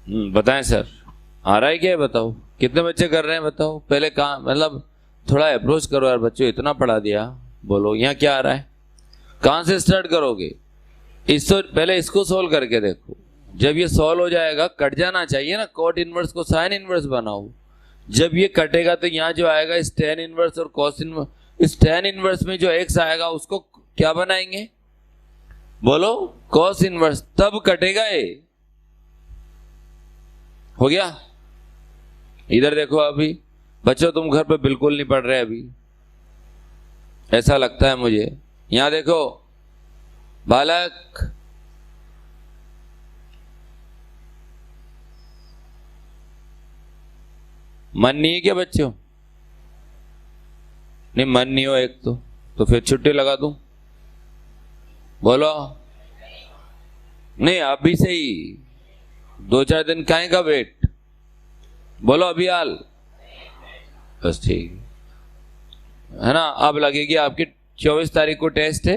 बताएं सर, आ रहा है क्या? बताओ कितने बच्चे कर रहे हैं, बताओ पहले। कहाँ मतलब थोड़ा अप्रोच करो यार बच्चों, इतना पढ़ा दिया, बोलो यहाँ क्या आ रहा है, कहाँ से स्टार्ट करोगे? इसको पहले इसको सोल्व करके देखो। जब ये सॉल्व हो जाएगा, कट जाना चाहिए ना, कॉट इनवर्स को साइन इनवर्स बनाओ। जब ये कटेगा तो यहाँ जो आएगा इस टेन इनवर्स और कॉस इनवर्स, इस टेन इनवर्स में जो एक्स आएगा उसको क्या बनाएंगे, बोलो कॉस इनवर्स, तब कटेगा ये। हो गया? इधर देखो, अभी बच्चों तुम घर पे बिल्कुल नहीं पढ़ रहे अभी, ऐसा लगता है मुझे। यहां देखो बालक, मन नहीं है क्या बच्चों? नहीं मन नहीं हो एक तो फिर छुट्टी लगा दूं? बोलो नहीं, अभी से ही 2-4 दिन काहे का वेट, बोलो अभी हाल, बस ठीक है ना। अब लगेगी आपकी 24 तारीख को टेस्ट है,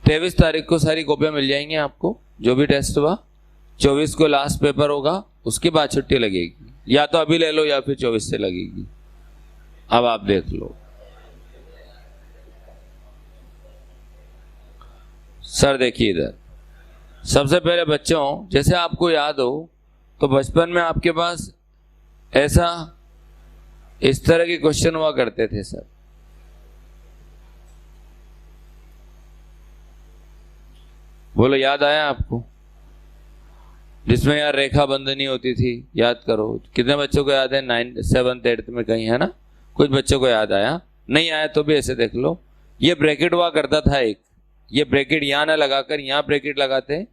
23 तारीख को सारी कॉपियां मिल जाएंगी आपको, जो भी टेस्ट हुआ। 24 को लास्ट पेपर होगा, उसके बाद छुट्टी लगेगी, या तो अभी ले लो या फिर 24 से लगेगी। अब आप देख लो सर, देखिए इधर सबसे पहले बच्चों, जैसे आपको याद हो तो बचपन में आपके पास ऐसा इस तरह के क्वेश्चन हुआ करते थे सर। बोलो याद आया आपको? जिसमें यार रेखा बंधनी होती थी, याद करो। कितने बच्चों को याद है? 9th 7th 8th में कहीं, है ना? कुछ बच्चों को याद आया, नहीं आया तो भी ऐसे देख लो। ये ब्रैकेट हुआ करता था एक, ये ब्रैकेट यहां ना लगाकर यहां ब्रैकेट लगाते।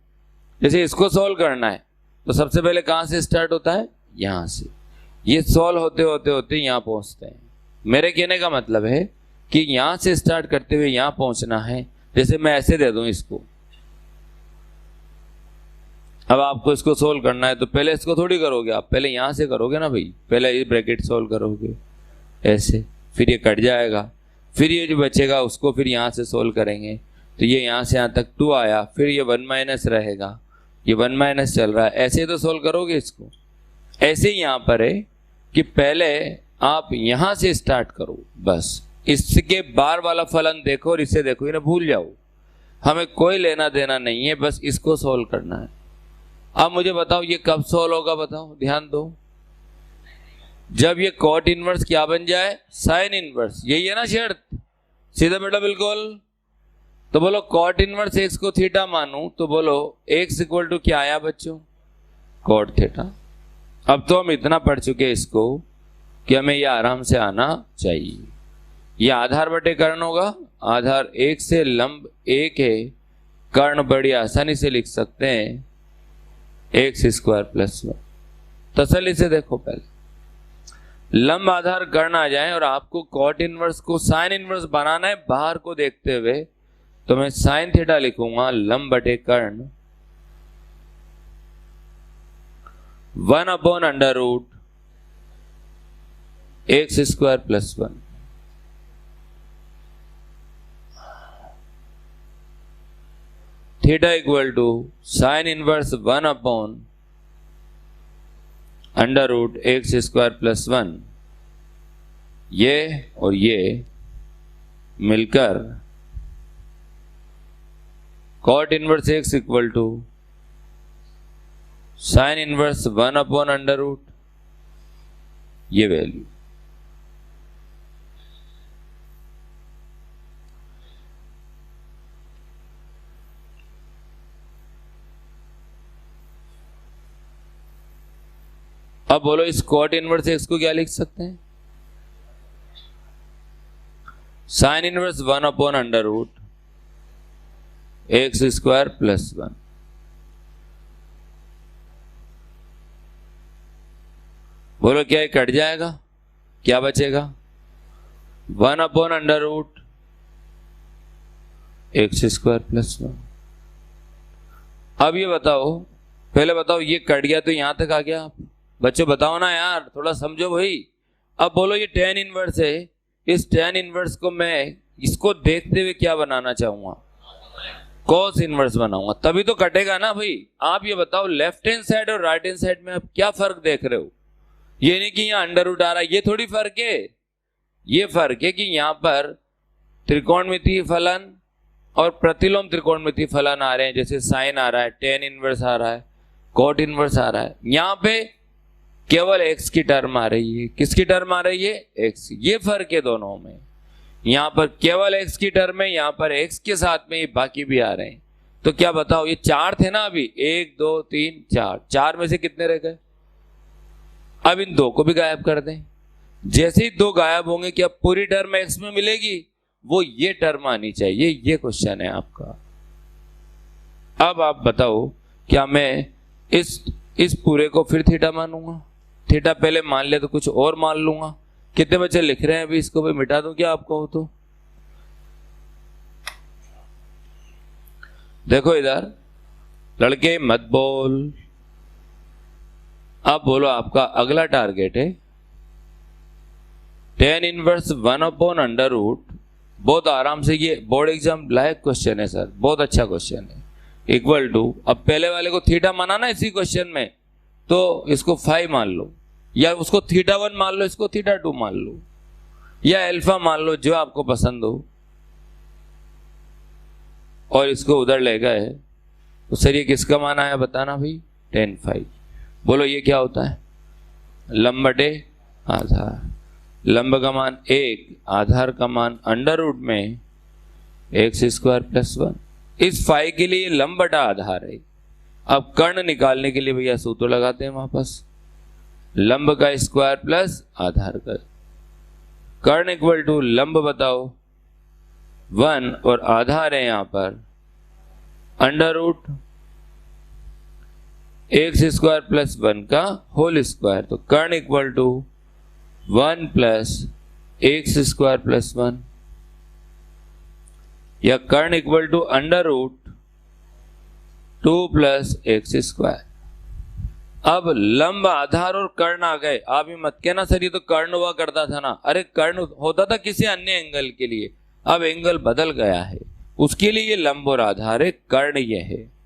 जैसे इसको सॉल्व करना है तो सबसे पहले कहां से स्टार्ट होता है? यहां से। ये सॉल्व होते होते होते यहां पहुंचते हैं। मेरे कहने का मतलब है कि यहां से स्टार्ट करते हुए यहां पहुंचना है। जैसे मैं ऐसे दे दूं इसको, अब आपको इसको सोल्व करना है तो पहले इसको थोड़ी करोगे आप, पहले यहां से करोगे ना भाई, पहले ये ब्रैकेट सोल्व करोगे ऐसे, फिर ये कट जाएगा, फिर ये जो बचेगा उसको फिर यहां से सोल्व करेंगे। तो ये यहां से यहां तक 2 आया, फिर ये 1 माइनस रहेगा, ये 1 माइनस चल रहा है, ऐसे ही तो सोल्व करोगे इसको। ऐसे ही यहां पर है कि पहले आप यहां से स्टार्ट करो, बस इसके बार वाला फलन देखो और इसे देखो, इन्हें भूल जाओ, हमें कोई लेना देना नहीं है, बस इसको सोल्व करना है। अब मुझे बताओ ये कब सोल्व होगा, बताओ, ध्यान दो। जब ये कॉट इनवर्स क्या बन जाए? Sine inverse. यही है ना शर्त? सीधा बेटा बिल्कुल। तो बोलो कॉट इनवर्स एक्स को थीटा मानूं तो बोलो एक्स इक्वल टू क्या आया बच्चों? Cot theta. अब तो हम इतना पढ़ चुके इसको कि हमें यह आराम से आना चाहिए। यह आधार बटे कर्ण होगा, आधार एक से लंब एक है, कर्ण बड़ी आसानी से लिख सकते हैं x² + 1। तसल्ली से देखो, पहले लंब आधार कर्ण आ जाए और आपको कॉट इनवर्स को साइन इनवर्स बनाना है बाहर को देखते हुए, तो मैं साइन थीटा लिखूंगा लंब बटे कर्ण 1/√x² + 1। Theta equal to sine inverse 1/√x² + 1। ये और ये मिलकर cot inverse x equal to sine inverse 1/√, ये वैल्यू। अब बोलो इस कॉट इनवर्स x को क्या लिख सकते हैं? Sign inverse 1/√x² + 1। बोलो क्या ये कट जाएगा? क्या बचेगा? 1/√x² + 1। अब ये बताओ, पहले बताओ ये कट गया तो यहां तक आ गया। आप बच्चों बताओ ना यार, थोड़ा समझो भाई। अब बोलो ये tan इनवर्स है, इस tan इनवर्स को मैं इसको देखते हुए क्या बनाना चाहूंगा? कॉस इनवर्स बनाऊंगा तभी तो कटेगा ना भाई। आप ये बताओ लेफ्ट हैंड साइड और राइट हैंड साइड में आप क्या फर्क देख रहे हो? ये नहीं कि यहां अंडर रूट आ रहा है, ये थोड़ी फर्क है। ये फर्क है कि यहां पर त्रिकोणमितीय फलन और प्रतिलोम त्रिकोणमितीय फलन आ रहे हैं, जैसे साइन आ रहा है, टेन इनवर्स आ रहा है, कॉट इनवर्स आ रहा है। यहां पे केवल एक्स की टर्म आ रही है। किसकी टर्म आ रही है? एक्स। ये फर्क है दोनों में। यहां पर केवल एक्स की टर्म है, यहां पर एक्स के साथ में बाकी भी आ रहे हैं। तो क्या बताओ, ये चार थे ना अभी, 1 2 3 4, चार में से कितने रह गए? अब इन दो को भी गायब कर दें। जैसे ही दो गायब होंगे क्या पूरी टर्म एक्स में मिलेगी? वो ये टर्म आनी चाहिए। ये क्वेश्चन है आपका। अब आप बताओ, क्या मैं इस पूरे को फिर थीटा मानूंगा? थीटा पहले मान लिया तो कुछ और मान लूंगा। कितने बच्चे लिख रहे हैं अभी? इसको भाई मिटा दूं क्या आपको हो तो? देखो इधर, लड़के मत बोल। आप बोलो, आपका अगला टारगेट है टेन इनवर्स 1/√। बहुत आराम से, ये बोर्ड एग्जाम लायक क्वेश्चन है सर, बहुत अच्छा क्वेश्चन है। इक्वल टू, अब पहले वाले को थीटा माना ना इसी क्वेश्चन में, तो इसको 5 मान लो, या उसको θ1 मान लो, इसको θ2 मान लो, या अल्फा मान लो, जो आपको पसंद हो, और इसको उधर ले गए तो सर ये किसका मान आया बताना भाई? tan 5। बोलो ये क्या होता है? लंब बटे आधार। लंब का मान 1, आधार का मान अंडर रूट में x² + 1। इस फाई के लिए लंब बटा आधार है। अब कर्ण निकालने के लिए भैया सूत्र लगाते हैं वापस, लंब का स्क्वायर प्लस आधार का। कर्ण इक्वल टू लंब बताओ 1 और आधार है यहां पर अंडर रूट x² + 1 का होल स्क्वायर। तो कर्ण इक्वल टू 1 + x² + 1, या कर्ण equal to under root 2 + x²। अब लंब, आधार और कर्ण आ गए। आप ये मत कहना सर ये तो कर्ण हुआ करता था ना। अरे कर्ण होता था किसी अन्य एंगल के लिए, अब एंगल बदल गया है, उसके लिए ये लंब और आधार है, कर्ण ये है।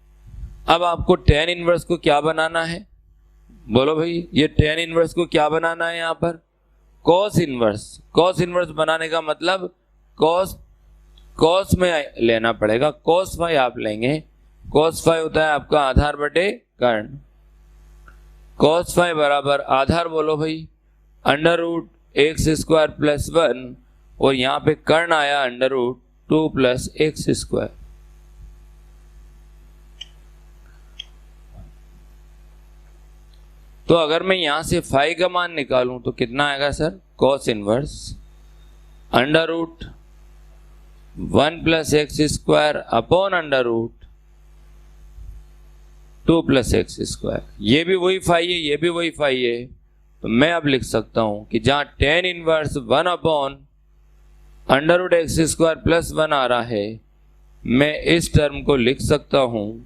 अब आपको टेन इनवर्स को क्या बनाना है? बोलो भाई, ये टेन इनवर्स को क्या बनाना है? यहां पर कॉस इनवर्स। कॉस इनवर्स बनाने का मतलब कॉस में लेना पड़ेगा। कॉस फाई आप लेंगे। कॉस फाई होता है आपका आधार बटे कर्ण। कॉस फाई बराबर आधार बोलो भाई अंडर रूट x² + 1, और यहां पे कर्ण आया अंडर रूट 2 + x²। तो अगर मैं यहां से फाई का मान निकालूं तो कितना आएगा sir? Cos inverse under root 1 + x² upon under root 2 + x²। ये भी वही फाई है, ये भी वही फाई है। तो मैं अब लिख सकता हूं कि जहां टेन इनवर्स 1/√x² + 1 आ रहा है, मैं इस टर्म को लिख सकता हूं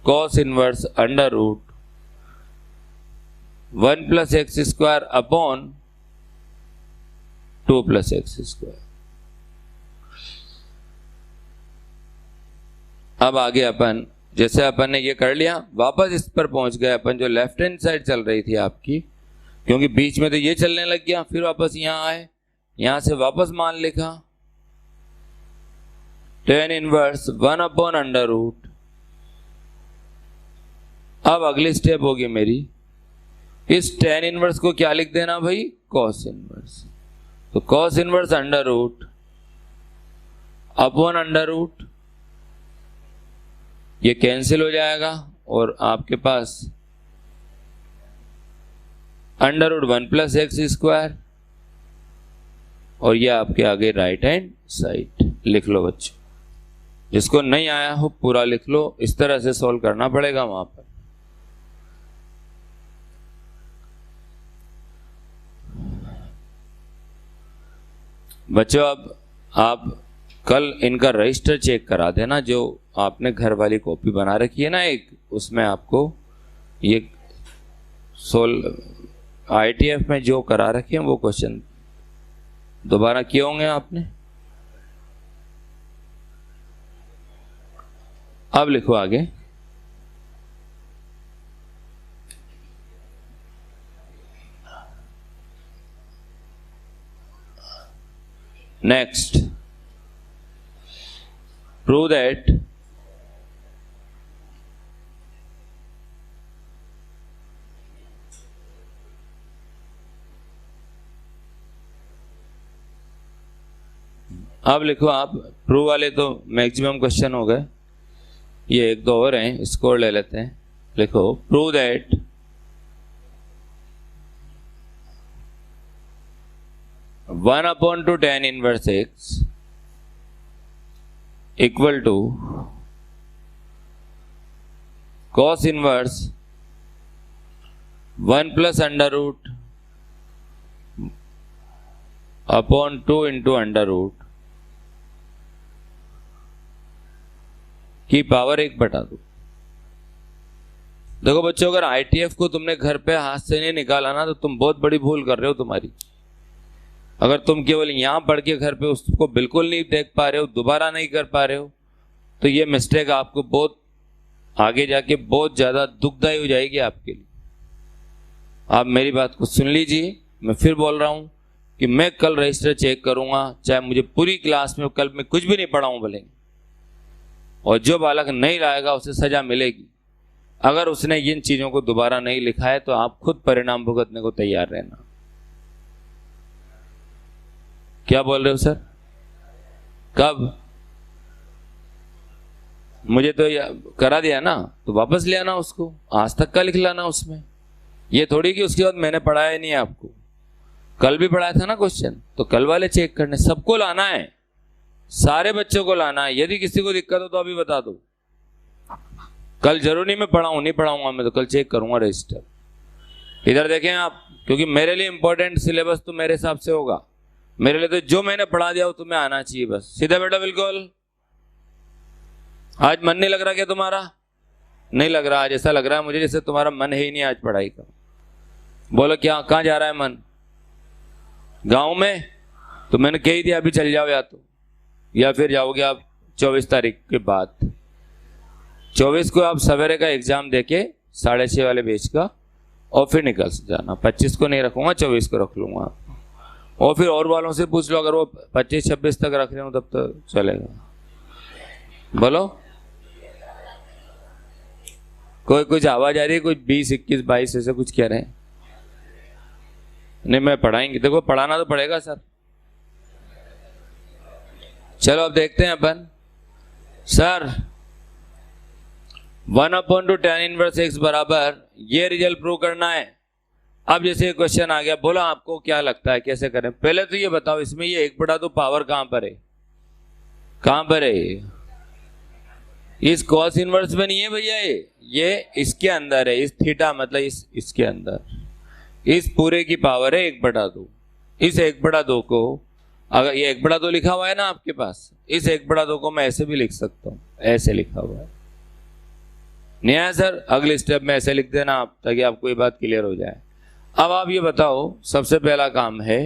cos inverse under root 1 + x² upon 2 + x²। अब आगे अपन, जैसे अपन ने ये कर लिया, वापस इस पर पहुंच गए अपन जो लेफ्ट हैंड साइड चल रही थी आपकी, क्योंकि बीच में तो ये चलने लग गया। फिर वापस यहां आए, यहां से वापस मान लिखा टेन इनवर्स 1/√। अब अगली स्टेप होगी मेरी, इस टेन इनवर्स को क्या लिख देना भाई? Cos inverse. तो cos inverse under root upon under root, ये कैंसिल हो जाएगा और आपके पास अंडर रूट 1 + x², और ये आपके आगे राइट हैंड साइड। लिख लो बच्चों, जिसको नहीं आया हो पूरा लिख लो। इस तरह से सॉल्व करना पड़ेगा वहां पर। बच्चों अब आप कल इनका रजिस्टर चेक करा देना, जो आपने घर वाली कॉपी बना रखी है ना एक, उसमें आपको ये ITF में जो करा रखे हैं वो क्वेश्चन दोबारा किए होंगे आपने। अब लिखो आगे। नेक्स्ट, प्रूव दैट अब लिखो आप। प्रूव वाले तो मैक्सिमम क्वेश्चन हो गए, ये एक दो और हैं, स्कोर ले लेते हैं। लिखो, prove that one upon two tan inverse x equal to cos inverse one plus under root upon two into under root की पावर 1/2। देखो बच्चों, अगर ITF को तुमने घर पे हाथ से नहीं निकाला ना तो तुम बहुत बड़ी भूल कर रहे हो तुम्हारी। अगर तुम केवल यहां पढ़ के घर पे उसको बिल्कुल नहीं देख पा रहे हो, दोबारा नहीं कर पा रहे हो, तो ये मिस्टेक आपको बहुत आगे जाके बहुत ज्यादा दुखदायी हो जाएगी आपके लिए। आप मेरी बात को सुन लीजिए, मैं फिर बोल रहा हूं कि मैं कल रजिस्टर चेक करूंगा, चाहे मुझे पूरी क्लास में कल मैं कुछ भी नहीं पढ़ाऊं भले, और जो बालक नहीं लाएगा उसे सजा मिलेगी। अगर उसने इन चीजों को दोबारा नहीं लिखा है तो आप खुद परिणाम भुगतने को तैयार रहना। क्या बोल रहे हो सर? कब? मुझे तो करा दिया ना, तो वापस ले आना उसको, आज तक का लिख लाना उसमें। ये थोड़ी कि उसके बाद मैंने पढ़ाया नहीं आपको, कल भी पढ़ाया था ना क्वेश्चन, तो कल वाले चेक करने। सबको लाना है, सारे बच्चों को लाना है। यदि किसी को दिक्कत हो तो अभी बता दो, कल जरूर नहीं मैं पढ़ाऊं, नहीं पढ़ाऊंगा मैं, तो कल चेक करूंगा रजिस्टर। इधर देखें आप, क्योंकि मेरे लिए इंपॉर्टेंट सिलेबस तो मेरे हिसाब से होगा। मेरे लिए तो जो मैंने पढ़ा दिया वो तुम्हें आना चाहिए बस। सीधा बेटा बिल्कुल। आज मन नहीं लग रहा क्या तुम्हारा? नहीं लग रहा? आज ऐसा लग रहा है मुझे जैसे तुम्हारा मन है ही नहीं आज पढ़ाई का। बोलो क्या, कहां जा रहा है मन? गांव में? तो मैंने कह ही दिया अभी चल जाओ, या फिर जाओगे आप 24 तारीख के बाद। 24 को आप सवेरे का एग्जाम देके 6:30 वाले बैच का, और फिर निकल जाना। 25 को नहीं रखूंगा, 24 को रख लूंगा। और फिर और वालों से पूछ लो, अगर वो 25-26 तक रख रहे हो तब तो चलेगा। बोलो, कोई कुछ आवाज आ रही है? कुछ 20, 21, 22 ऐसे कुछ कह रहे हैं? नहीं, मैं पढ़ाएंगे, देखो पढ़ाना तो पड़ेगा सर। चलो अब देखते हैं अपन। सर 1/2 इनवर्स एक्स बराबर, ये रिजल्ट प्रूव करना है। अब जैसे क्वेश्चन आ गया, बोला आपको क्या लगता है कैसे करें? पहले तो ये बताओ, इसमें ये 1/2 पावर कहां पर है? कहां पर है? इस कॉस इनवर्स में नहीं है भैया, ये इसके अंदर है। इस थीटा मतलब इसके अंदर, इस पूरे की पावर है 1/2। इस 1/2 को, अगर ये 1/2 लिखा हुआ है ना आपके पास, इस 1/2 को मैं ऐसे भी लिख सकता हूं, ऐसे लिखा हुआ है। नहीं है सर? अगले स्टेप में ऐसे लिख देना आप, ताकि आपको ये बात क्लियर हो जाए। अब आप ये बताओ, सबसे पहला काम है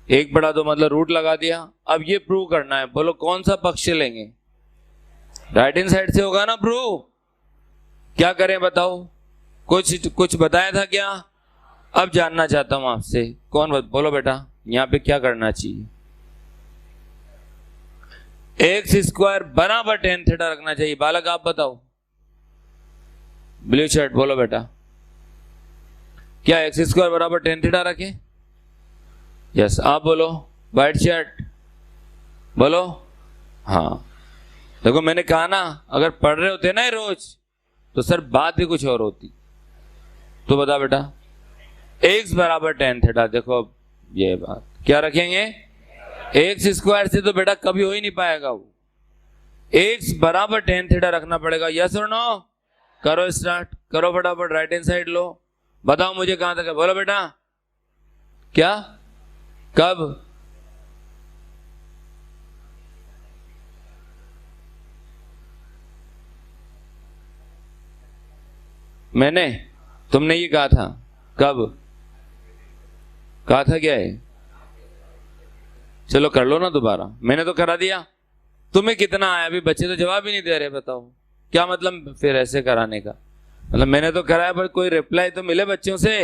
1/2 मतलब रूट लगा दिया। अब ये प्रूव करना है। बोलो कौन सा पक्ष लेंगे? राइट हैंड साइड से होगा ना प्रूव। क्या करें बताओ? कुछ बताया था क्या? अब जानना चाहता हूं आपसे, बोलो बेटा, यहां पे क्या करना चाहिए? x² बराबर tan थीटा रखना चाहिए। बालक आप बताओ, ब्लू शर्ट बोलो बेटा, क्या x² बराबर tan थीटा रखे? यस। आप बोलो, व्हाइट शर्ट बोलो। हाँ, देखो मैंने कहा ना, अगर पढ़ रहे होते ना रोज तो सर बात भी कुछ और होती। तो बता बेटा, x बराबर tan थीटा। देखो ये बात क्या रखेंगे? x² से तो बेटा कभी हो ही नहीं पाएगा वो, x बराबर tan थीटा रखना पड़ेगा। यस और नो? करो स्टार्ट, करो फटाफट, राइट हैंड साइड लो। बताओ मुझे कहां तक है? बोलो बेटा, क्या, कब? मैंने, तुमने ये कहा था, कब कहा था? क्या है? चलो कर लो ना दोबारा, मैंने तो करा दिया। तुम्हें कितना आया? अभी बच्चे तो जवाब ही नहीं दे रहे। बताओ क्या मतलब फिर ऐसे कराने का? मतलब मैंने तो कराया पर कोई रिप्लाई तो मिले बच्चों से।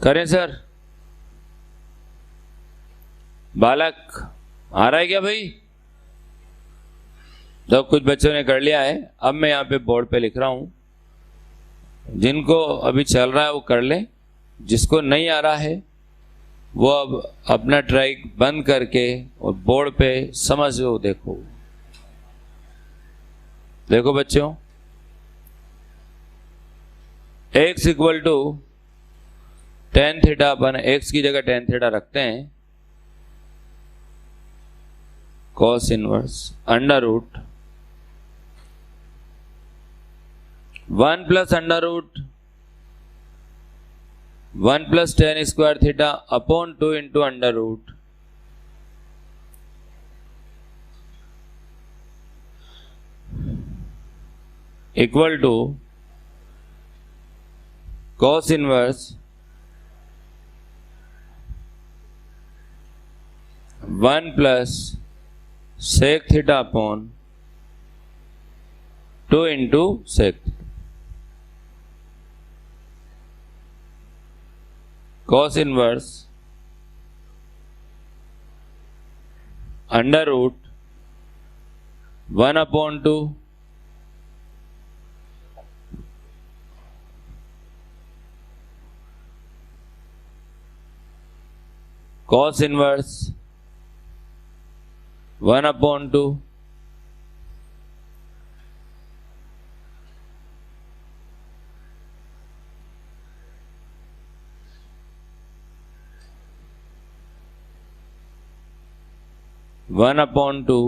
करें सर? बालक आ रहा है क्या भाई? तो कुछ बच्चों ने कर लिया है। अब मैं यहाँ पे बोर्ड पे लिख रहा हूं, जिनको अभी चल रहा है वो कर ले, जिसको नहीं आ रहा है वो अब अपना ट्राई बंद करके और बोर्ड पे समझो। देखो देखो बच्चों, x equal to tan theta अपन x की जगह टेन थीटा रखते हैं, cos inverse under root 1 plus under root 1 plus tan square theta upon 2 into under root equal to cos inverse 1 plus sec theta upon 2 into sec cos inverse under root 1 upon 2 cos inverse 1 upon 2 1 upon 2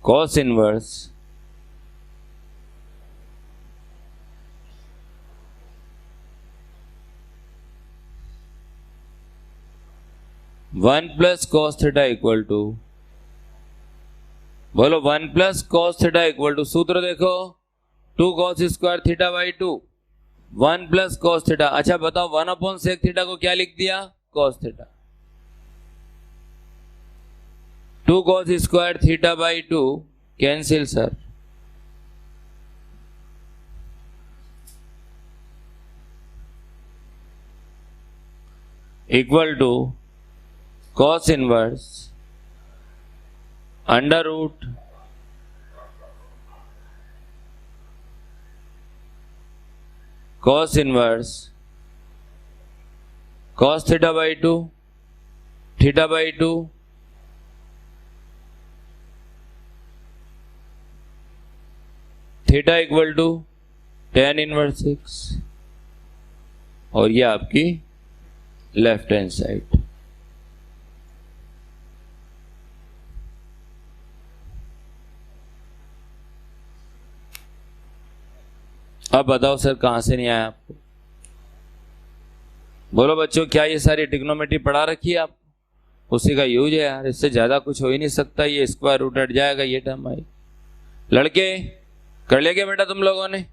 cos inverse 1 plus cos theta equal to, बोलो 1 plus cos theta equal to, सूत्र देखो 2 cos square theta by 2, 1 plus cos theta. अच्छा बताओ 1 upon sec theta को क्या लिख दिया? cos theta. 2 cos square theta by 2 cancel sir, equal to cos inverse under root cos inverse cos theta by 2 theta by 2 theta equal to tan inverse 6 और ये आपकी left hand side. अब बताओ sir कहां से नहीं आया आपको? बोलो बच्चों, क्या ये सारी ट्रिग्नोमेट्री पढ़ा रखी है आप? उसी का यूज है यार, इससे ज्यादा कुछ हो ही नहीं सकता। ये स्क्वायर रूट हट जाएगा, ये टर्म आई। लड़के कर लेंगे बेटा तुम लोगों ने?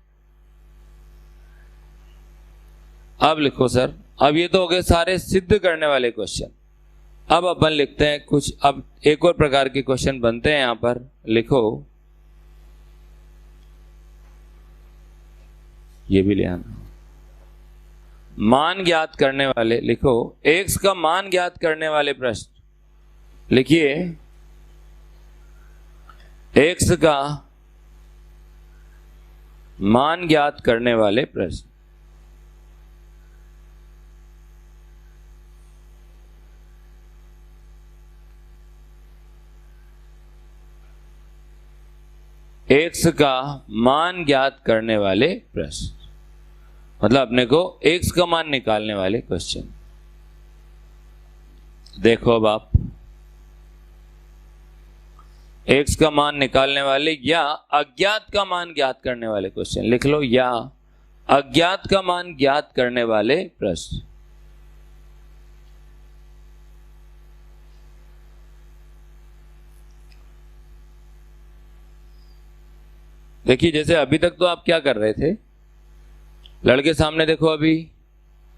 अब लिखो सर। अब ये तो हो गए सारे सिद्ध करने वाले क्वेश्चन। अब अपन लिखते हैं कुछ, अब एक और प्रकार के क्वेश्चन बनते हैं यहां पर। लिखो, ये भी ले आना। मान ज्ञात करने वाले, लिखो x का मान ज्ञात करने वाले प्रश्न लिखिए। x का मान ज्ञात करने वाले प्रश्न। x का मान ज्ञात करने वाले प्रश्न मतलब अपने को x का मान निकालने वाले क्वेश्चन। देखो अब आप x का मान निकालने वाले या अज्ञात का मान ज्ञात करने वाले क्वेश्चन लिख लो, या अज्ञात का मान ज्ञात करने वाले प्रश्न। देखिए जैसे अभी तक तो आप क्या कर रहे थे लड़के, सामने देखो। अभी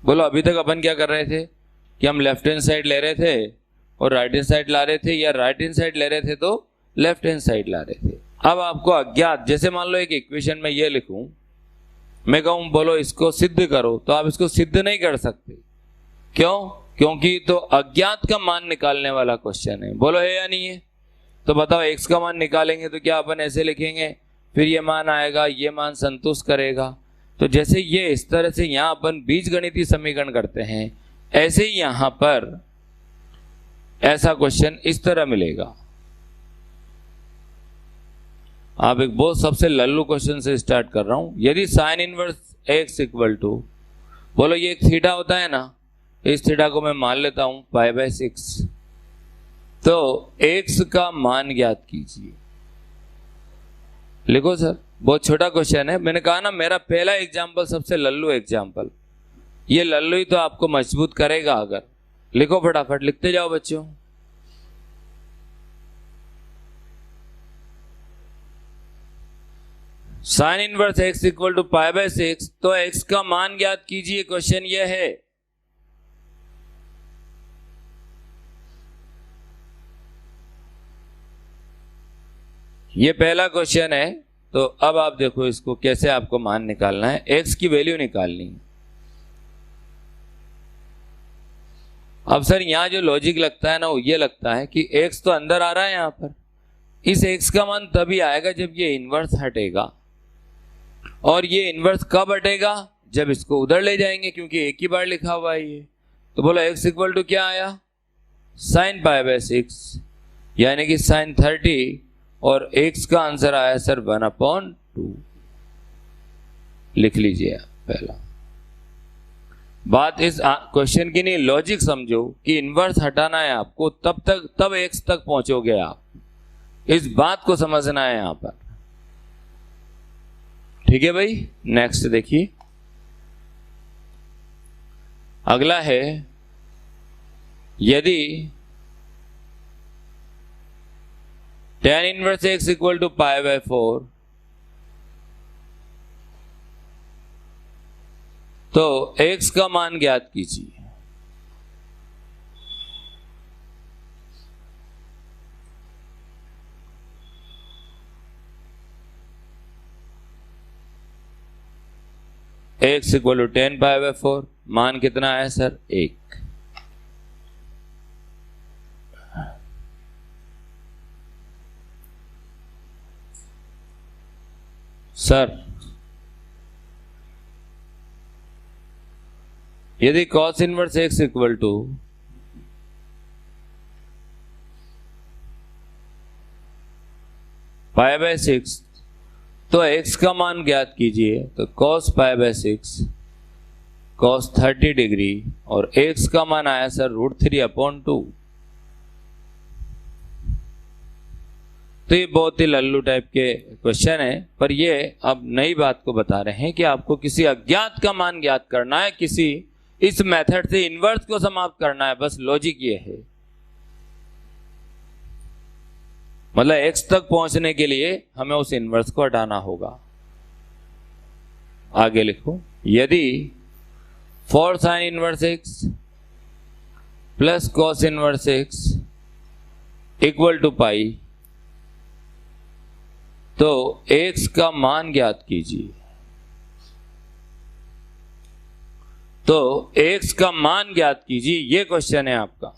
बोलो, अभी तक अपन क्या कर रहे थे कि हम लेफ्ट हैंड साइड ले रहे थे और राइट हैंड साइड ला रहे थे, या राइट हैंड साइड ले रहे थे तो लेफ्ट हैंड साइड ला रहे थे। अब आपको अज्ञात, जैसे मान लो एक इक्वेशन में ये लिखूं, मैं कहूं बोलो इसको सिद्ध करो, तो आप इसको सिद्ध नहीं कर सकते। क्यों? क्योंकि तो अज्ञात का मान निकालने वाला क्वेश्चन है। बोलो है या नहीं है? तो बताओ x का मान निकालेंगे तो क्या अपन ऐसे लिखेंगे, फिर ये मान आएगा, ये मान संतुष्ट करेगा। तो जैसे ये इस तरह से यहां अपन बीजगणितीय समीकरण करते हैं, ऐसे ही यहां पर ऐसा क्वेश्चन इस तरह मिलेगा। आप एक बहुत सबसे लल्लू क्वेश्चन से स्टार्ट कर रहा हूं। यदि sine inverse x equal to, बोलो ये एक थीटा होता है ना, इस थीटा को मैं मान लेता हूं π/6, तो x का मान ज्ञात कीजिए। लिखो सर, बहुत छोटा क्वेश्चन है। मैंने कहा ना मेरा पहला एग्जाम्पल सबसे लल्लू एग्जाम्पल, ये लल्लू ही तो आपको मजबूत करेगा। अगर लिखो फटाफट, लिखते जाओ बच्चों। Sine inverse x equal to π/6, तो x का मान ज्ञात कीजिए। क्वेश्चन ये है। ये पहला क्वेश्चन है। तो अब आप देखो इसको कैसे आपको मान निकालना है, x की वैल्यू निकालनी है। अब सर यहां जो लॉजिक लगता है ना, वो ये लगता है कि x तो अंदर आ रहा है यहां पर, इस x का मान तभी आएगा जब ये इनवर्स हटेगा। और ये इनवर्स कब हटेगा? जब इसको उधर ले जाएंगे, क्योंकि एक ही बार लिखा हुआ है ये। तो बोलो x इक्वल टू क्या आया, sin π/6 यानी कि sin 30, और x का आंसर आया सर 1/2। लिख लीजिए आप। पहला बात इस क्वेश्चन की नहीं, लॉजिक समझो कि इनवर्स हटाना है आपको, तब x तक पहुंचोगे आप। इस बात को समझना है यहां पर। ठीक है भाई, नेक्स्ट देखिए। अगला है, यदि tan inverse x equal to π/4, तो x का मान ज्ञात कीजिए। x इक्वल टू tan π/4, मान कितना है सर 1। सर यदि cos inverse x equal to π/6, तो x का मान ज्ञात कीजिए, तो cos pi by 6 cos 30 degree, और x का मान आया सर √3/2। तो ये बहुत ही लल्लू टाइप के क्वेश्चन है, पर ये अब नई बात को बता रहे हैं कि आपको किसी अज्ञात का मान ज्ञात करना है, किसी इस मेथड से इन्वर्स को समाप्त करना है, बस लॉजिक ये है। मतलब x तक पहुंचने के लिए हमें उस इन्वर्स को हटाना होगा। आगे लिखो, यदि four sine inverse x plus cos inverse x equal to pi, तो x का मान ज्ञात कीजिए। तो x का मान ज्ञात कीजिए, ये क्वेश्चन है आपका।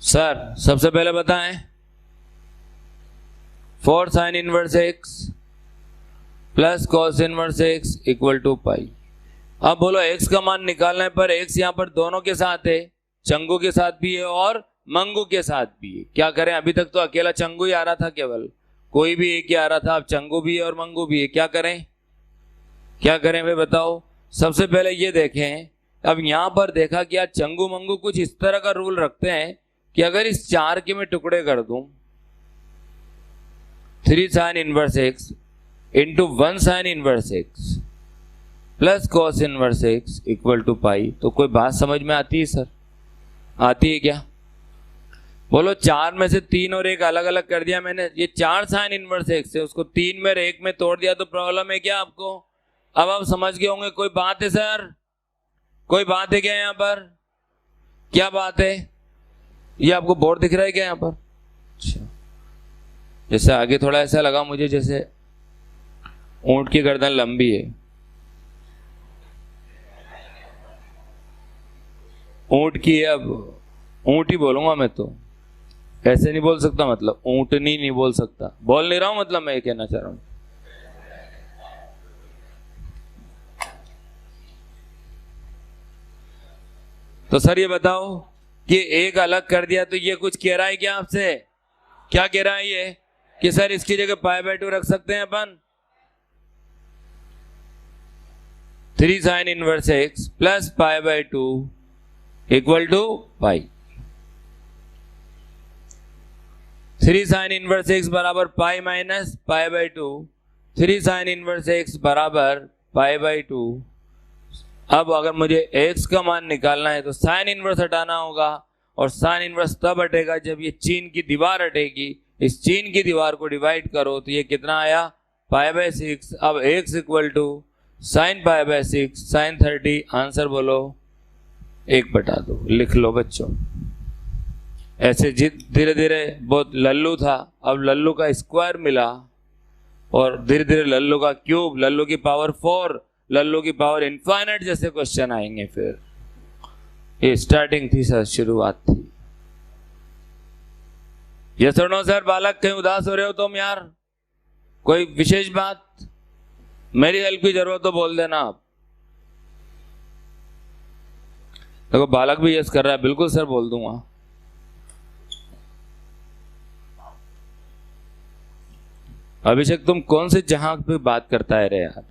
सर सबसे पहले बताएं, four sine inverse x plus cos inverse x equal to pi. अब बोलो x का मान निकालने पर x यहां पर दोनों के साथ है, चंगू के साथ भी है और मंगू के साथ भी है। क्या करें, अभी तक तो अकेला चंगू ही आ रहा था, केवल कोई भी एक ही आ रहा था, अब चंगू भी है और मंगू भी है। क्या करें, क्या करें भाई बताओ। सबसे पहले ये देखें, अब यहां पर देखा कि यार चंगू मंगू कुछ इस तरह का रूल रखते हैं कि अगर इस 4 के मैं टुकड़े कर दूं, 3 sine inverse x into 1 sine inverse x plus cos inverse x equal to pi, तो कोई बात समझ में आती है सर? आती है क्या? बोलो 4 में से 3 और 1 अलग अलग कर दिया मैंने, ये 4 साइन इनवर्स x है, उसको 3 में और 1 में तोड़ दिया, तो प्रॉब्लम है क्या आपको? अब आप समझ गए होंगे। कोई बात है सर? कोई बात है क्या यहाँ पर? क्या बात है? ये आपको बोर्ड दिख रहा है क्या यहाँ पर? अच्छा, जैसे आगे थोड़ा ऐसा लगा मुझे जैसे ऊंट की गर्दन लंबी है। ऊंट की है, अब ऊंट ही बोलूंगा मैं तो, ऐसे नहीं बोल सकता, मतलब ऊंटनी नहीं बोल सकता, बोल नहीं रहा हूं, मतलब मैं ये कहना चाह रहा हूं। तो सर ये बताओ कि एक अलग कर दिया तो ये कुछ कह रहा है क्या आपसे? क्या कह रहा है ये कि सर इसकी जगह पाई बाय 2 रख सकते हैं अपन, 3 sine inverse x plus pi by 2 equal to pi. 3 sine inverse x बराबर pi minus pi by 2, 3 sine inverse x बराबर पाई बाय 2। अब अगर मुझे x का मान निकालना है तो साइन इनवर्स हटाना होगा, और साइन इनवर्स तब हटेगा जब ये चीन की दीवार हटेगी। इस चीन की दीवार को डिवाइड करो तो ये कितना आया? Pi by 6। अब x equal to sine pi by 6 sine 30। Answer बोलो 1/2। लिख लो बच्चों। ऐसे धीरे धीरे बहुत लल्लू था, अब लल्लू का स्क्वायर मिला, और धीरे धीरे लल्लू का क्यूब, लल्लू की पावर 4, लल्लू की पावर इनफाइनाइट जैसे क्वेश्चन आएंगे। फिर ये स्टार्टिंग थी सर, शुरुआत थी। ये सुनो सर, बालक कहीं उदास हो रहे हो तुम यार? कोई विशेष बात? मेरी हेल्प की जरूरत तो बोल देना आप। देखो बालक भी यस कर रहा है, बिल्कुल सर बोल दूंगा। अभिषेक तुम कौन से जहां पे बात करता है रे यार?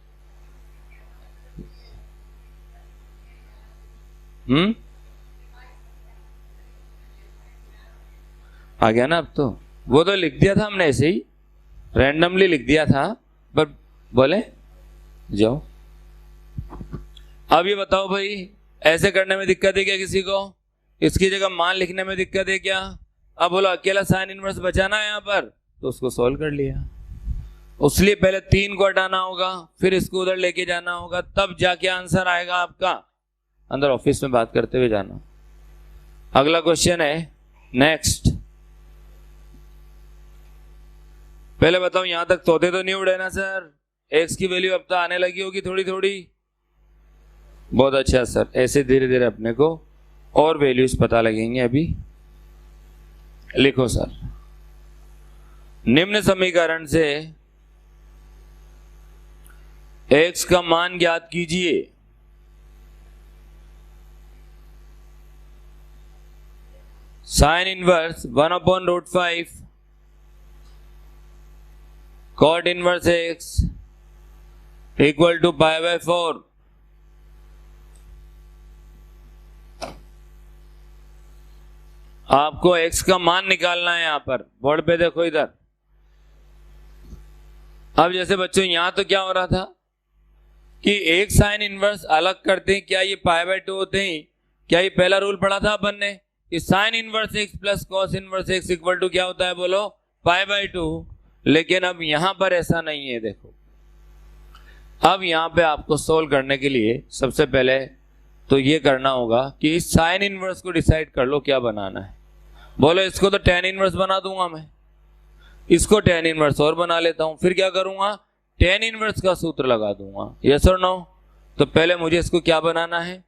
आ गया ना अब तो? वो तो लिख दिया था हमने, ऐसे ही रैंडमली लिख दिया था, पर बोले जाओ। अब ये बताओ भाई, ऐसे करने में दिक्कत है क्या किसी को? इसकी जगह मान लिखने में दिक्कत है क्या? अब बोलो अकेला साइन इनवर्स बचाना है यहाँ पर, तो उसको सॉल्व कर लिया। उसलिए पहले 3 को हटाना होगा, फिर इसको उधर लेके जाना होगा, तब जाके आंसर आएगा आपका। अंदर ऑफिस में बात करते हुए जाना। अगला क्वेश्चन है नेक्स्ट। पहले बताओ यहां तक तोते तो नहीं उड़े ना सर? एक्स की वैल्यू अब तो आने लगी होगी थोड़ी थोड़ी। बहुत अच्छा सर, ऐसे धीरे धीरे अपने को और वैल्यूज पता लगेंगे। अभी लिखो सर, निम्न समीकरण से x का मान ज्ञात कीजिए। Sine inverse 1/√5 cot inverse x equal to π/4। आपको x का मान निकालना है। यहां पर बोर्ड पे देखो इधर। अब जैसे बच्चों यहां तो क्या हो रहा था कि एक साइन इनवर्स अलग करते हैं, क्या ये π/2 होते हैं? क्या ये पहला रूल पढ़ा था अपन ने कि sine inverse x plus cos inverse x equal to क्या होता है? बोलो π/2। लेकिन अब यहां पर ऐसा नहीं है। देखो अब यहां पे आपको सोल्व करने के लिए सबसे पहले तो ये करना होगा कि इस साइन इनवर्स को डिसाइड कर लो क्या बनाना है। बोलो इसको तो tan इनवर्स बना दूंगा मैं, इसको tan इनवर्स और बना लेता हूं। फिर क्या करूंगा? tan इनवर्स का सूत्र लगा दूंगा। यस और नो? तो पहले मुझे इसको क्या बनाना है?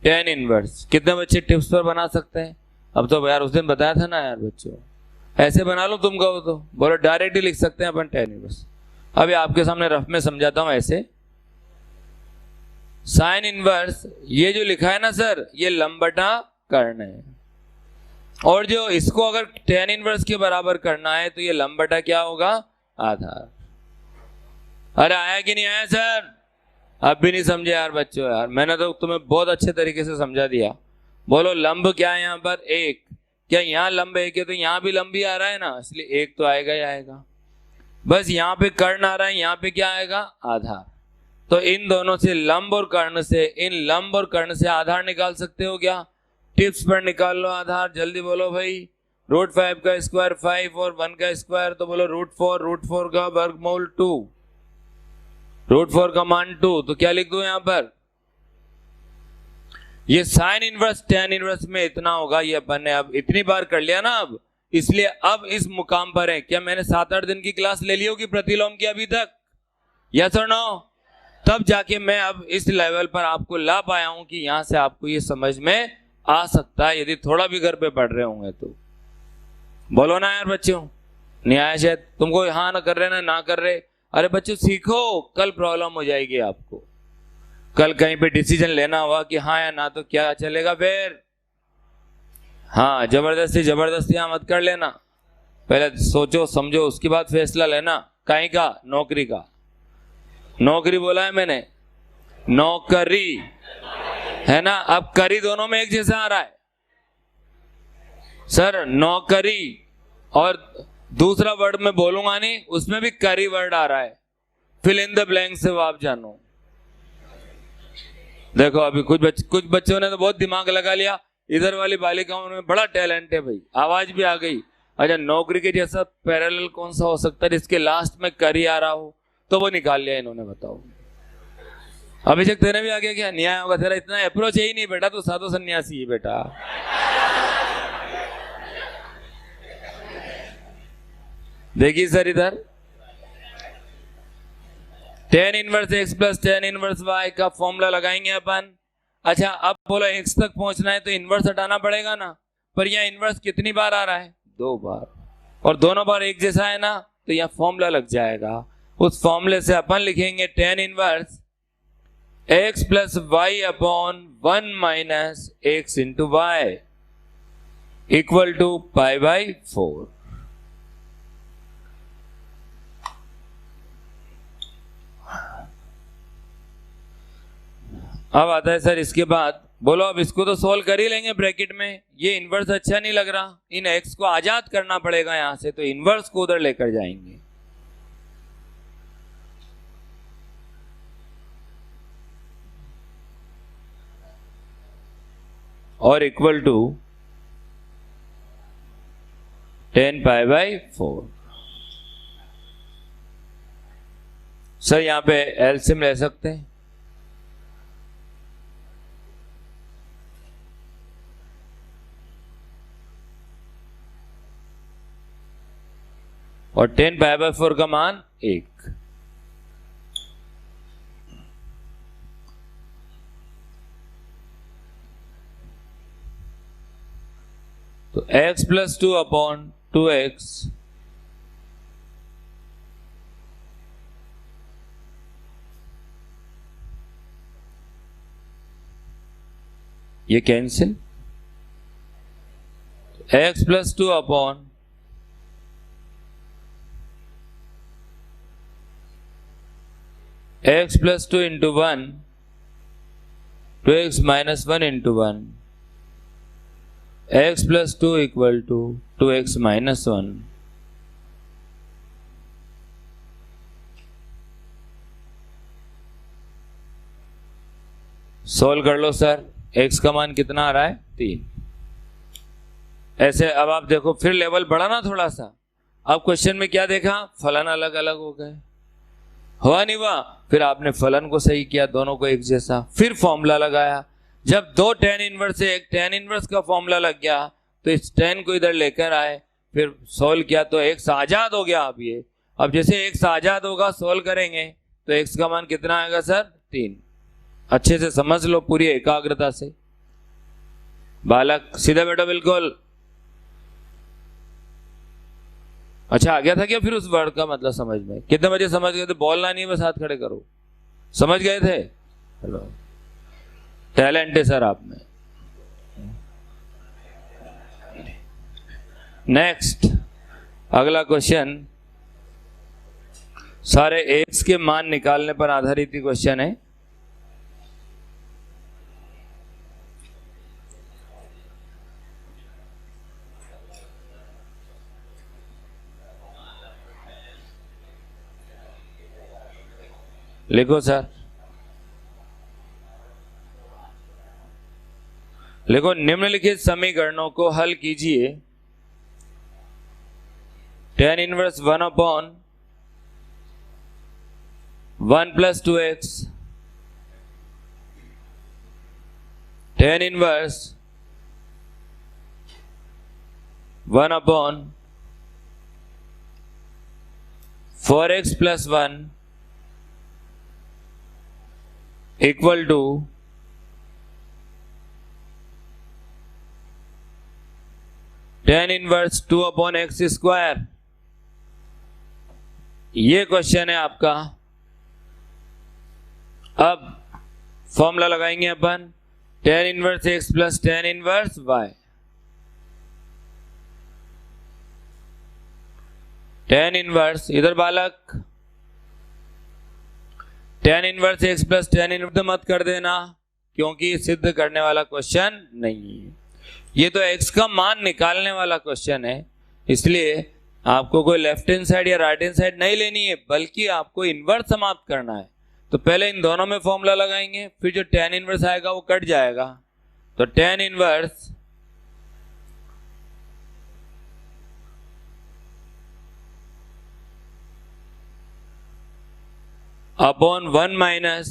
tan inverse. कितने बच्चे टिप्स पर बना सकते हैं? अब तो यार उस दिन बताया था ना यार बच्चों, ऐसे बना लो तुम कहो तो। बोलो डायरेक्ट ही लिख सकते हैं अपन tan इनवर्स। अभी आपके सामने रफ में समझाता हूं। ऐसे साइन इनवर्स ये जो लिखा है ना सर, ये लंब बटा कर्ण है, और जो इसको अगर tan इनवर्स के बराबर करना है तो ये लंब बटा क्या होगा? आधार। अरे आया कि नहीं आया सर? अब भी नहीं समझे यार बच्चों? यार मैंने तो तुम्हें बहुत अच्छे तरीके से समझा दिया। बोलो लंब क्या है यहाँ पर? एक। क्या यहाँ लंब एक है तो यहाँ भी लंब ही आ रहा है ना, इसलिए एक तो आएगा ही आएगा। बस यहाँ पे कर्ण आ रहा है, यहाँ पे क्या आएगा? आधार। तो इन दोनों से लंब और कर्ण से, इन लंब और कर्ण से आधार निकाल सकते हो क्या? टिप्स पर निकाल लो आधार। जल्दी बोलो भाई। √5 का स्क्वायर 5 और 1 का स्क्वायर तो बोलो √4 का वर्गमूल 2। √4 का मान 2, तो क्या लिख दो यहां पर? ये साइन इनवर्स tan इनवर्स में इतना होगा। ये अपन ने अब इतनी बार कर लिया ना अब, इसलिए अब इस मुकाम पर है। क्या मैंने 7-8 दिन की क्लास ले ली होगी प्रतिलोम की अभी तक? यस और नो? तब जाके मैं अब इस लेवल पर आपको ला पाया हूं कि यहां से आपको ये समझ में आ सकता है, यदि थोड़ा भी घर पे पढ़ रहे होंगे तो। बोलो ना यार बच्चों, नहीं आया शायद? तुमको हाँ ना कर रहे ना कर रहे। अरे बच्चों सीखो, कल प्रॉब्लम हो जाएगी आपको। कल कहीं पे डिसीजन लेना हुआ कि हाँ या ना तो क्या चलेगा फिर? हाँ, जबरदस्ती हाँ मत कर लेना। पहले सोचो समझो उसके बाद फैसला लेना। कहीं का? नौकरी का। नौकरी बोला है मैंने, नौकरी है ना। अब करी दोनों में एक जैसा आ रहा है सर, नौकरी। और दूसरा वर्ड में बोलूंगा नहीं, उसमें भी करी वर्ड आ रहा है। फिल इन द ब्लैंक से वो आप जानो। देखो अभी कुछ बच्चों ने तो बहुत दिमाग लगा लिया। इधर वाली बालिकाओं में बड़ा टैलेंट है भाई, आवाज भी आ गई। अच्छा, नौकरी के जैसा पैरेलल कौन सा हो सकता है जिसके लास्ट में करी आ रहा हो? तो वो निकाल लिया इन्होंने। बताओ अभिषेक, तेरे भी आ गया क्या? न्याय होगा तेरा। इतना अप्रोच है ही नहीं बेटा, तो साधु सन्यासी है बेटा। देखिए सर इधर tan inverse x plus tan inverse y का फॉर्मूला लगाएंगे अपन। अच्छा अब बोलो x तक पहुंचना है तो इनवर्स हटाना पड़ेगा ना। पर यहाँ इनवर्स कितनी बार आ रहा है? 2 बार, और दोनों बार एक जैसा है ना, तो यहाँ फॉर्मूला लग जाएगा। उस फॉर्मूले से अपन लिखेंगे tan inverse x plus y upon 1 minus x into Y equal to π/4। अब आता है सर इसके बाद, बोलो अब इसको तो सोल्व कर ही लेंगे ब्रैकेट में। ये इनवर्स अच्छा नहीं लग रहा, इन x को आजाद करना पड़ेगा यहां से, तो इनवर्स को उधर लेकर जाएंगे। और इक्वल टू tan π/4। सर यहां पे एलसीएम ले सकते हैं। और tan π/4 का मान 1। तो x प्लस 2 अपॉन 2x ये cancel. X plus two upon x plus two into one two x minus one into one, x plus two equal to two x minus one. Solve कर लो sir. X का मान कितना आ रहा है? 3। ऐसे अब आप देखो, फिर लेवल बढ़ा ना थोड़ा सा। अब क्वेश्चन में क्या देखा? फलन अलग अलग हो गए, हुआ नहीं हुआ? फिर आपने फलन को सही किया, दोनों को एक जैसा, फिर फॉर्मूला लगाया। जब दो tan इनवर्स से एक tan इनवर्स का फॉर्मूला लग गया तो इस tan को इधर लेकर आए, फिर सोल्व किया तो x आजाद हो गया। अब जैसे x आजाद होगा, सोल्व करेंगे तो x का मान कितना आएगा सर? 3। अच्छे से समझ लो, पूरी एकाग्रता से। बालक सीधा बैठो बिल्कुल। अच्छा, आ गया था क्या फिर उस वर्ड का मतलब समझ में? कितने बजे समझ गए थे? बोलना नहीं है, बस हाथ खड़े करो। समझ गए थे? हेलो, टैलेंट है सर आप में। नेक्स्ट, अगला क्वेश्चन सारे एक्स के मान निकालने पर आधारित ही क्वेश्चन है। लिखो सर, लिखो। निम्नलिखित समीकरणों को हल कीजिए। tan inverse 1 upon 1 plus 2x, tan inverse 1 upon 4x plus 1 equal to tan inverse 2 upon x square. ये क्वेश्चन है आपका। अब फॉर्मूला लगाएंगे अपन, tan inverse x plus tan inverse y। tan inverse, इधर बालक, tan inverse x plus tan inverse मत कर देना, क्योंकि सिद्ध करने वाला क्वेश्चन नहीं है। ये तो x का मान निकालने वाला क्वेश्चन है, इसलिए आपको कोई लेफ्ट हैंड साइड या राइट हैंड साइड नहीं लेनी है, बल्कि आपको इनवर्स समाप्त करना है। तो पहले इन दोनों में फॉर्मूला लगाएंगे, फिर जो tan इनवर्स आएगा वो कट जाएगा। तो tan inverse upon 1 minus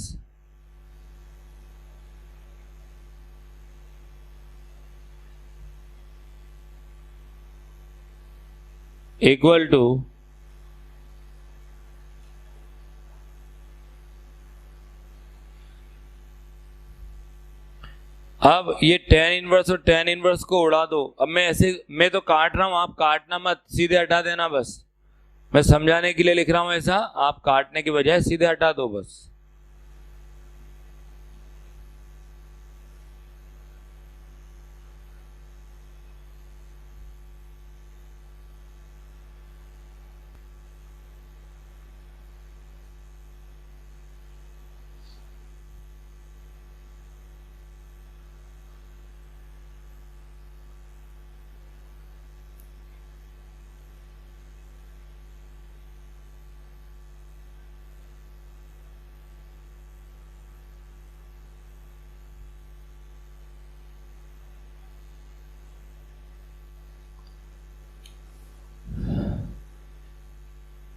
equal to अब ये tan इनवर्स और tan इनवर्स को उड़ा दो। अब मैं तो काट रहा हूं, आप काटना मत, सीधे हटा देना बस। मैं समझाने के लिए लिख रहा हूं ऐसा, आप काटने की बजाय सीधे हटा दो बस।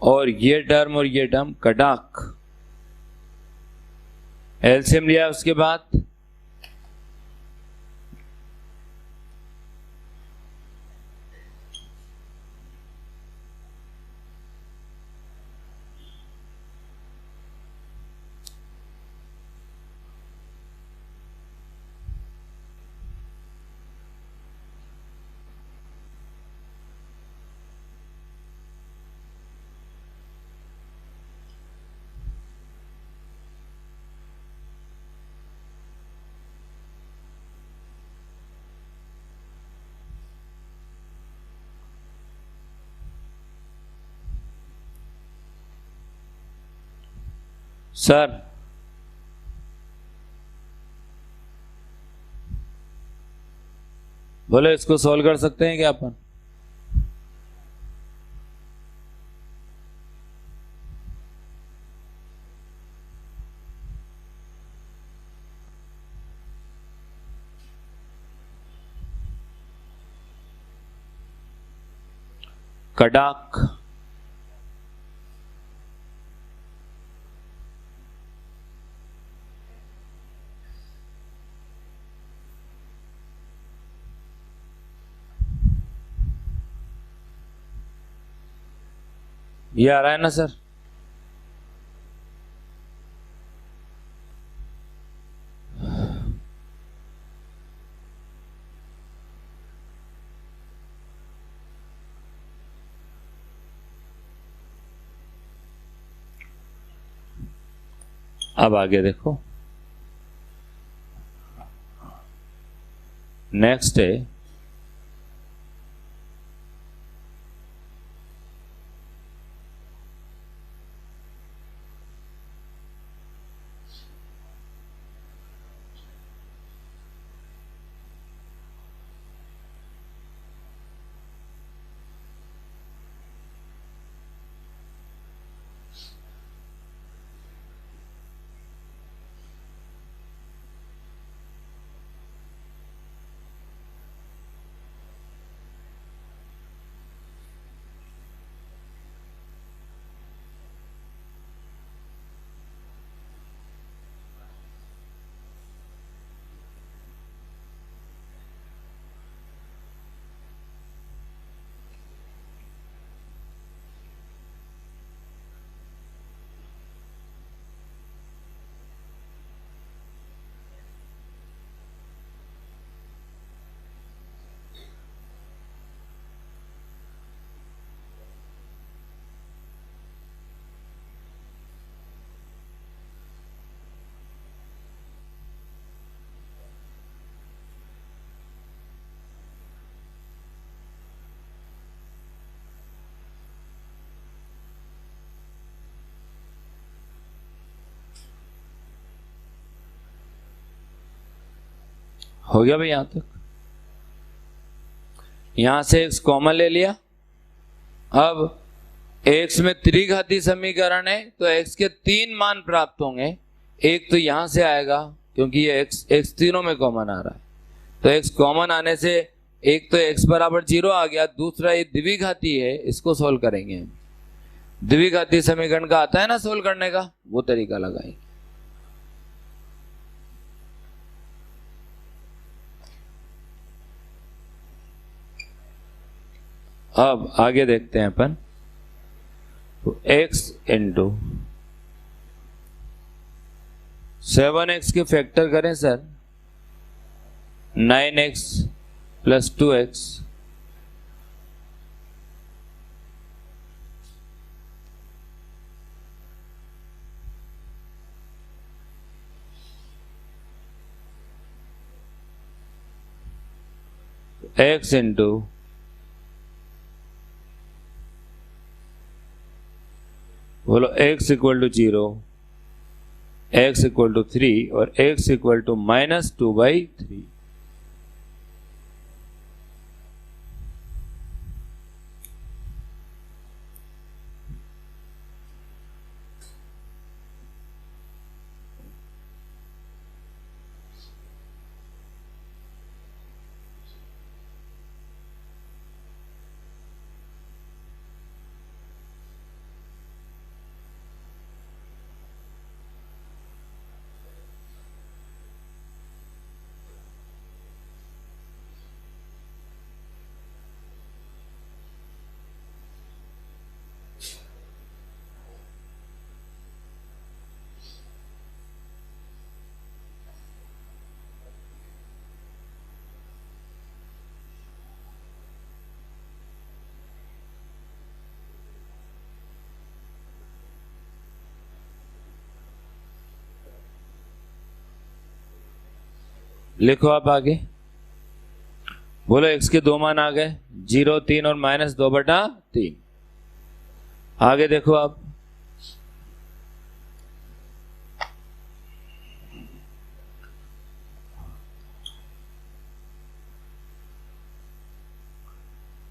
और ये टर्म कटाक, एलसीएम लिया उसके बाद सर बोले इसको सॉल्व कर सकते हैं क्या अपन? कडाक ये आ रहा है ना सर? अब आगे देखो, नेक्स्ट है हो गया भाई यहां तक। यहां से x कॉमन ले लिया। अब x में त्रिघाती समीकरण है तो x के 3 मान प्राप्त होंगे। एक तो यहां से आएगा क्योंकि ये x तीनों में कॉमन आ रहा है, तो x कॉमन आने से एक तो x बराबर 0 आ गया। दूसरा ये द्विघाती है, इसको सोल्व करेंगे। द्विघाती समीकरण का आता है ना सोल्व करने का, वो तरीका लगाएंगे। अब आगे देखते हैं अपन, तो x इंटू 7x के फैक्टर करें sir, 9x plus 2x x into बोलो x equal to 0, x equal to 3 और x इक्वल टू -2/3। लिखो आप आगे, बोलो x के 2 मान आ गए, 0, 3 और -2/3। आगे देखो आप,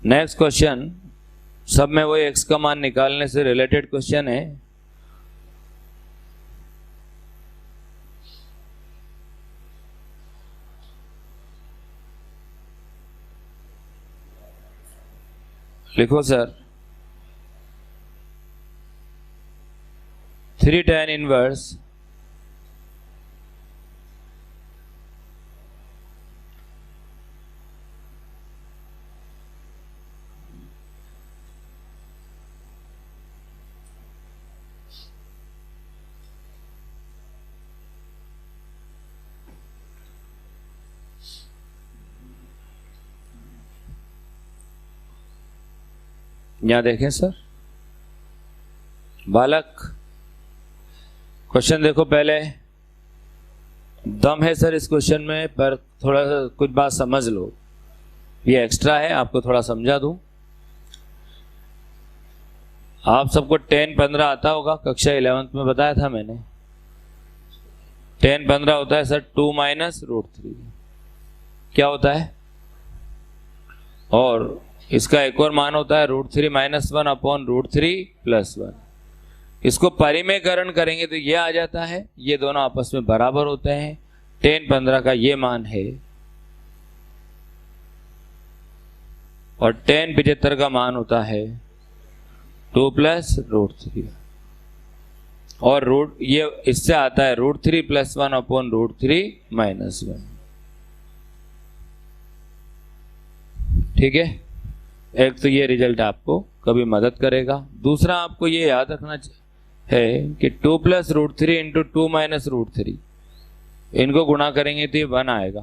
नेक्स्ट क्वेश्चन, सब में वही x का मान निकालने से रिलेटेड क्वेश्चन है। लिखो सर, 3 tan इनवर्स यहां देखें सर, बालक क्वेश्चन देखो, पहले दम है सर इस क्वेश्चन में, पर थोड़ा सा कुछ बात समझ लो, ये एक्स्ट्रा है, आपको थोड़ा समझा दूं। आप सबको 10 15 आता होगा, कक्षा 11th में बताया था मैंने। 10 15 होता है सर 2 माइनस रूट 3, क्या होता है, और इसका एक और मान होता है root 3 minus 1 upon root 3 plus 1। इसको परिमेयकरण करेंगे तो ये आ जाता है, ये दोनों आपस में बराबर होते हैं। 10 15 का ये मान है और 10 75 का मान होता है 2 प्लस रूट 3, और रूट ये इससे आता है root 3 plus 1 upon root 3 minus 1। ठीक है, एक तो ये रिजल्ट आपको कभी मदद करेगा। दूसरा आपको ये याद रखना है कि 2 plus root 3 into 2 minus root 3, इनको गुणा करेंगे तो ये 1 आएगा।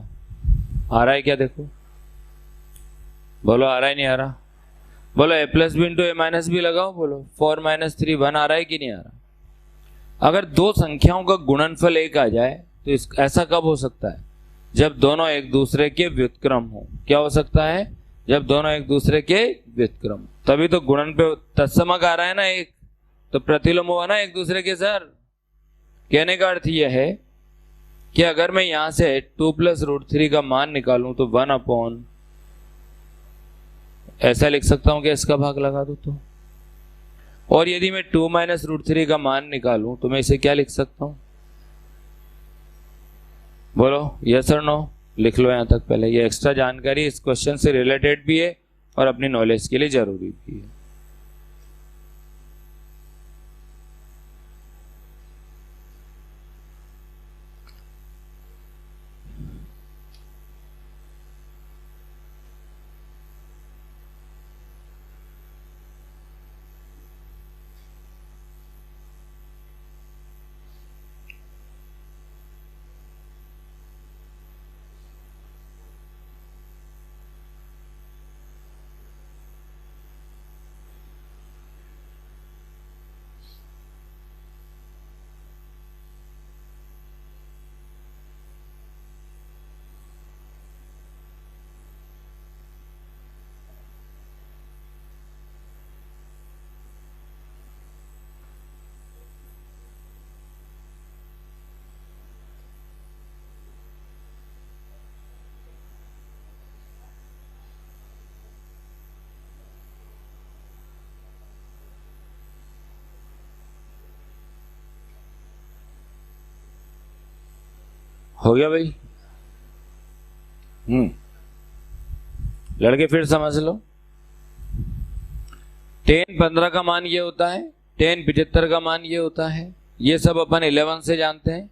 आ रहा है क्या, देखो बोलो, आ रहा है नहीं आ रहा, बोलो a plus b into a minus b लगाओ, बोलो 4 माइनस 3 1 आ रहा है कि नहीं आ रहा। अगर दो संख्याओं का गुणनफल 1 आ जाए तो ऐसा कब हो सकता है, जब दोनों एक दूसरे के व्युत्क्रम हो। क्या हो सकता है, जब दोनों एक दूसरे के व्युत्क्रम, तभी तो गुणन पे तत्समक आ रहा है ना एक, तो प्रतिलोम हुआ ना एक दूसरे के। सर कहने का अर्थ यह है कि अगर मैं यहां से 2 प्लस रूट 3 का मान निकालूं तो 1 अपॉन, ऐसा लिख सकता हूं कि इसका भाग लगा दो तो, और यदि मैं 2 माइनस रूट 3 का मान निकालूं तो मैं इसे क्या लिख सकता हूं, बोलो यस और नो, लिख लो यहां तक। पहले ये एक्स्ट्रा जानकारी इस क्वेश्चन से रिलेटेड भी है और अपनी नॉलेज के लिए जरूरी भी है। हो गया भाई? लड़के फिर समझ लो, 10 15 का मान ये होता है, 10 75 का मान ये होता है, ये सब अपन 11 से जानते हैं।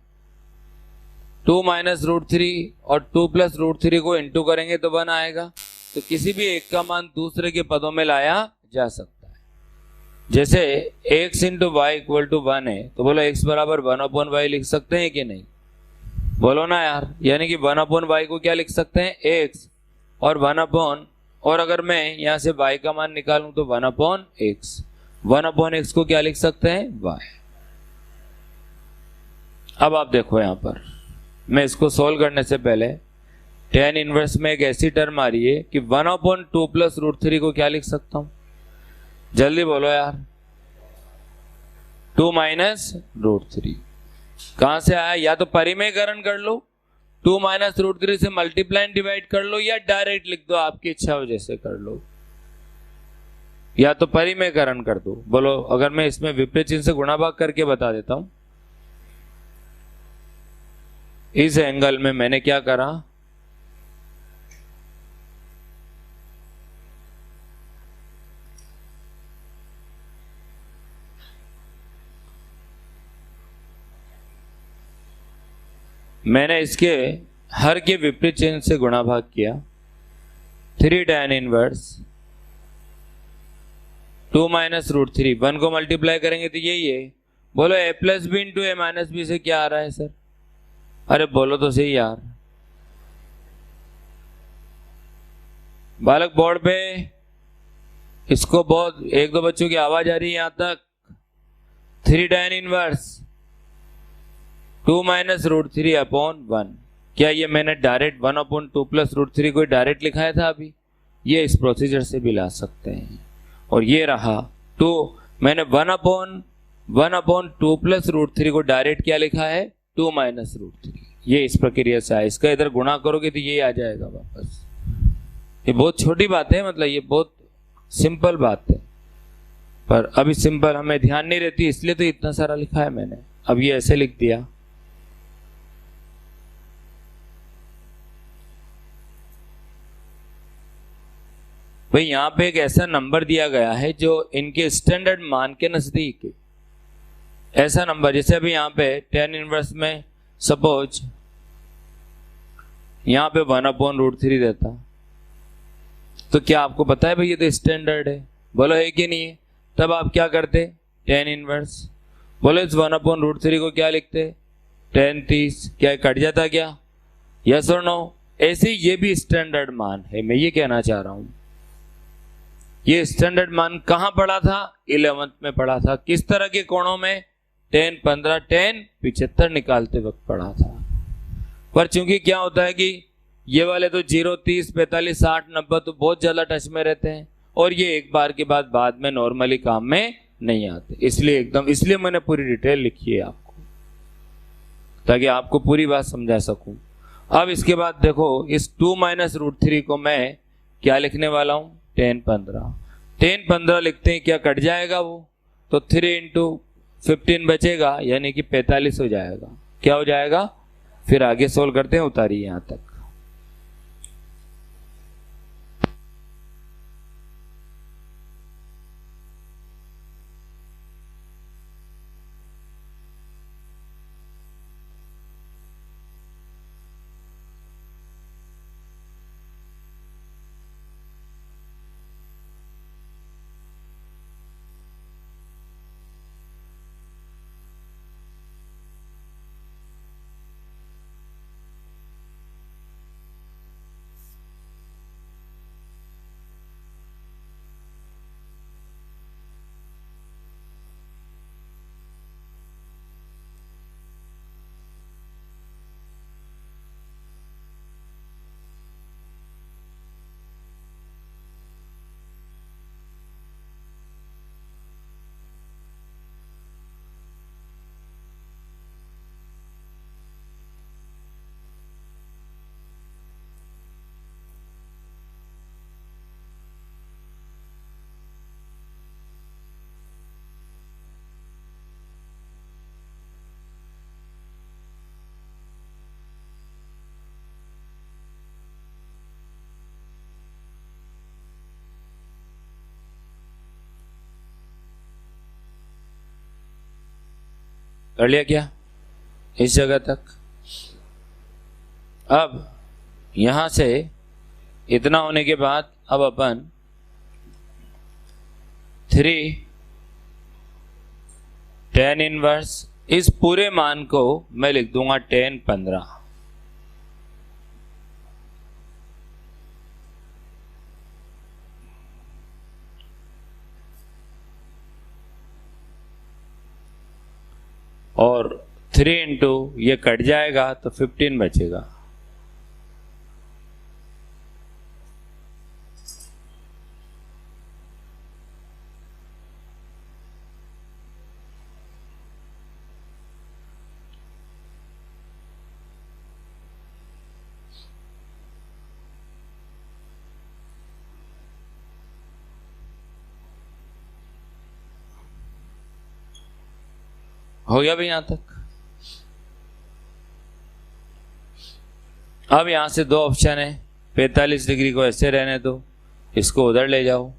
2 माइनस रूट 3 और 2 प्लस रूट 3 को इंटू करेंगे तो 1 आएगा। तो किसी भी एक का मान दूसरे के पदों में लाया जा सकता है। जैसे x into Y equal to 1 है, तो बोलो x बराबर 1 अपॉन वाई लिख सकते हैं कि नहीं, बोलो ना यार। यानी कि 1 अपॉन वाई को क्या लिख सकते हैं, x, और 1 अपॉन, और अगर मैं यहां से y का मान निकालूं तो 1 अपॉन x, 1 अपॉन x को क्या लिख सकते हैं, y। अब आप देखो यहां पर, मैं इसको सोल्व करने से पहले tan इनवर्स में एक ऐसी टर्म आ रही है कि 1 अपॉन 2 प्लस रूट 3 को क्या लिख सकता हूं, जल्दी बोलो यार, 2 माइनस रूट 3। कहां से आया, या तो परिमेयकरण कर लो, 2 माइनस रूट 3 से मल्टीप्लाई डिवाइड कर लो, या डायरेक्ट लिख दो, आपकी इच्छा हो जैसे कर लो। या तो परिमेयकरण कर दो। बोलो, अगर मैं इसमें विपरीत चिन्ह से गुणा भाग करके बता देता हूं, इस एंगल में मैंने क्या करा, मैंने इसके हर के विपरीत चिन्ह से गुणा भाग किया। 3 tan इनवर्स 2 माइनस रूट 3, 1 को मल्टीप्लाई करेंगे तो यही है। बोलो a plus b into a minus b से क्या आ रहा है सर? अरे बोलो तो सही यार। बालक बोर्ड पे इसको बहुत एक दो बच्चों की आवाज आ रही है यहां तक। 3 tan inverse 2 minus root 3 upon 1, क्या ये मैंने डायरेक्ट 1 अपॉन 2 प्लस रूट 3 को डायरेक्ट लिखाया था अभी? ये इस प्रोसीजर से भी ला सकते हैं। और ये रहा 2, मैंने 1 अपॉन 2 प्लस रूट 3 को डायरेक्ट क्या लिखा है, 2 माइनस रूट 3। ये इस प्रक्रिया से आया, इसका इधर गुणा करोगे तो ये आ जाएगा वापस। ये बहुत छोटी बात है, मतलब ये बहुत सिंपल बात है, पर अभी सिंपल हमें ध्यान नहीं रहती, इसलिए तो इतना सारा लिखा है मैंने। अब ये ऐसे लिख दिया। भाई यहां पे एक ऐसा नंबर दिया गया है जो इनके स्टैंडर्ड मान के नजदीक है। ऐसा नंबर जैसे अभी यहां पे tan इनवर्स में सपोज यहां पे 1 अपॉन रूट 3 देता, तो क्या आपको पता है भाई ये तो स्टैंडर्ड है? बोलो है कि नहीं है? तब आप क्या करते, tan इनवर्स, बोलो इस 1 अपॉन रूट 3 को क्या लिखते, tan 30, क्या कट जाता क्या? यस और नो? ऐसे ये भी स्टैंडर्ड मान है, मैं ये कहना चाह रहा हूं। ये स्टैंडर्ड मान कहां पढ़ा था, 11th में पढ़ा था। किस तरह के कोणों में, tan 15, tan 75 निकालते वक्त पढ़ा था। पर चूंकि क्या होता है कि ये वाले तो 0, 30, 45, 60, 90 तो बहुत ज्यादा टच में रहते हैं, और ये एक बार के बाद में नॉर्मली काम में नहीं आते, इसलिए मैंने पूरी डिटेल लिखी है आपको, ताकि आपको पूरी बात समझा सकूं। अब इसके बाद देखो, इस 2 माइनस रूट 3 को मैं क्या लिखने वाला हूं, tan 15। tan 15 लिखते हैं, क्या कट जाएगा वो, तो 3 इंटू 15 बचेगा, यानी कि 45 हो जाएगा। क्या हो जाएगा? फिर आगे सोल्व करते हैं, उतारिए यहां तक। कर लिया क्या इस जगह तक? अब यहां से इतना होने के बाद अब अपन 3 tan इनवर्स, इस पूरे मान को मैं लिख दूंगा tan 15। और 3 इंटू ये कट जाएगा तो 15 बचेगा। हो गया भाई यहां तक। अब यहां से दो ऑप्शन है, 45 डिग्री को ऐसे रहने दो, इसको उधर ले जाओ।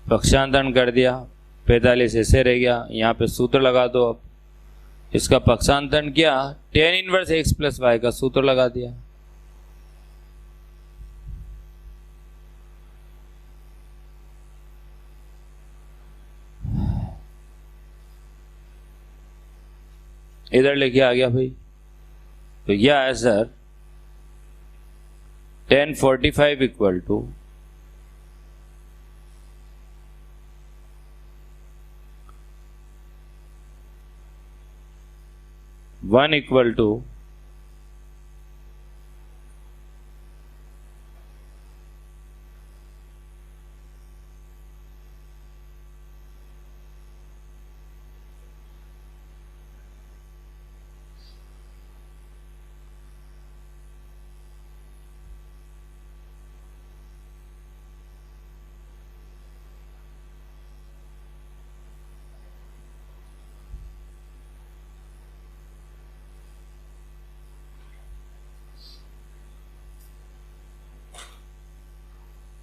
पक्षांतरण कर दिया, 45 ऐसे रह गया, यहाँ पे सूत्र लगा दो। अब इसका पक्षांतरण किया, tan inverse x plus y का सूत्र लगा दिया। इधर लेके आ गया भाई, तो यह है sir tan 45 equal to 1 equal to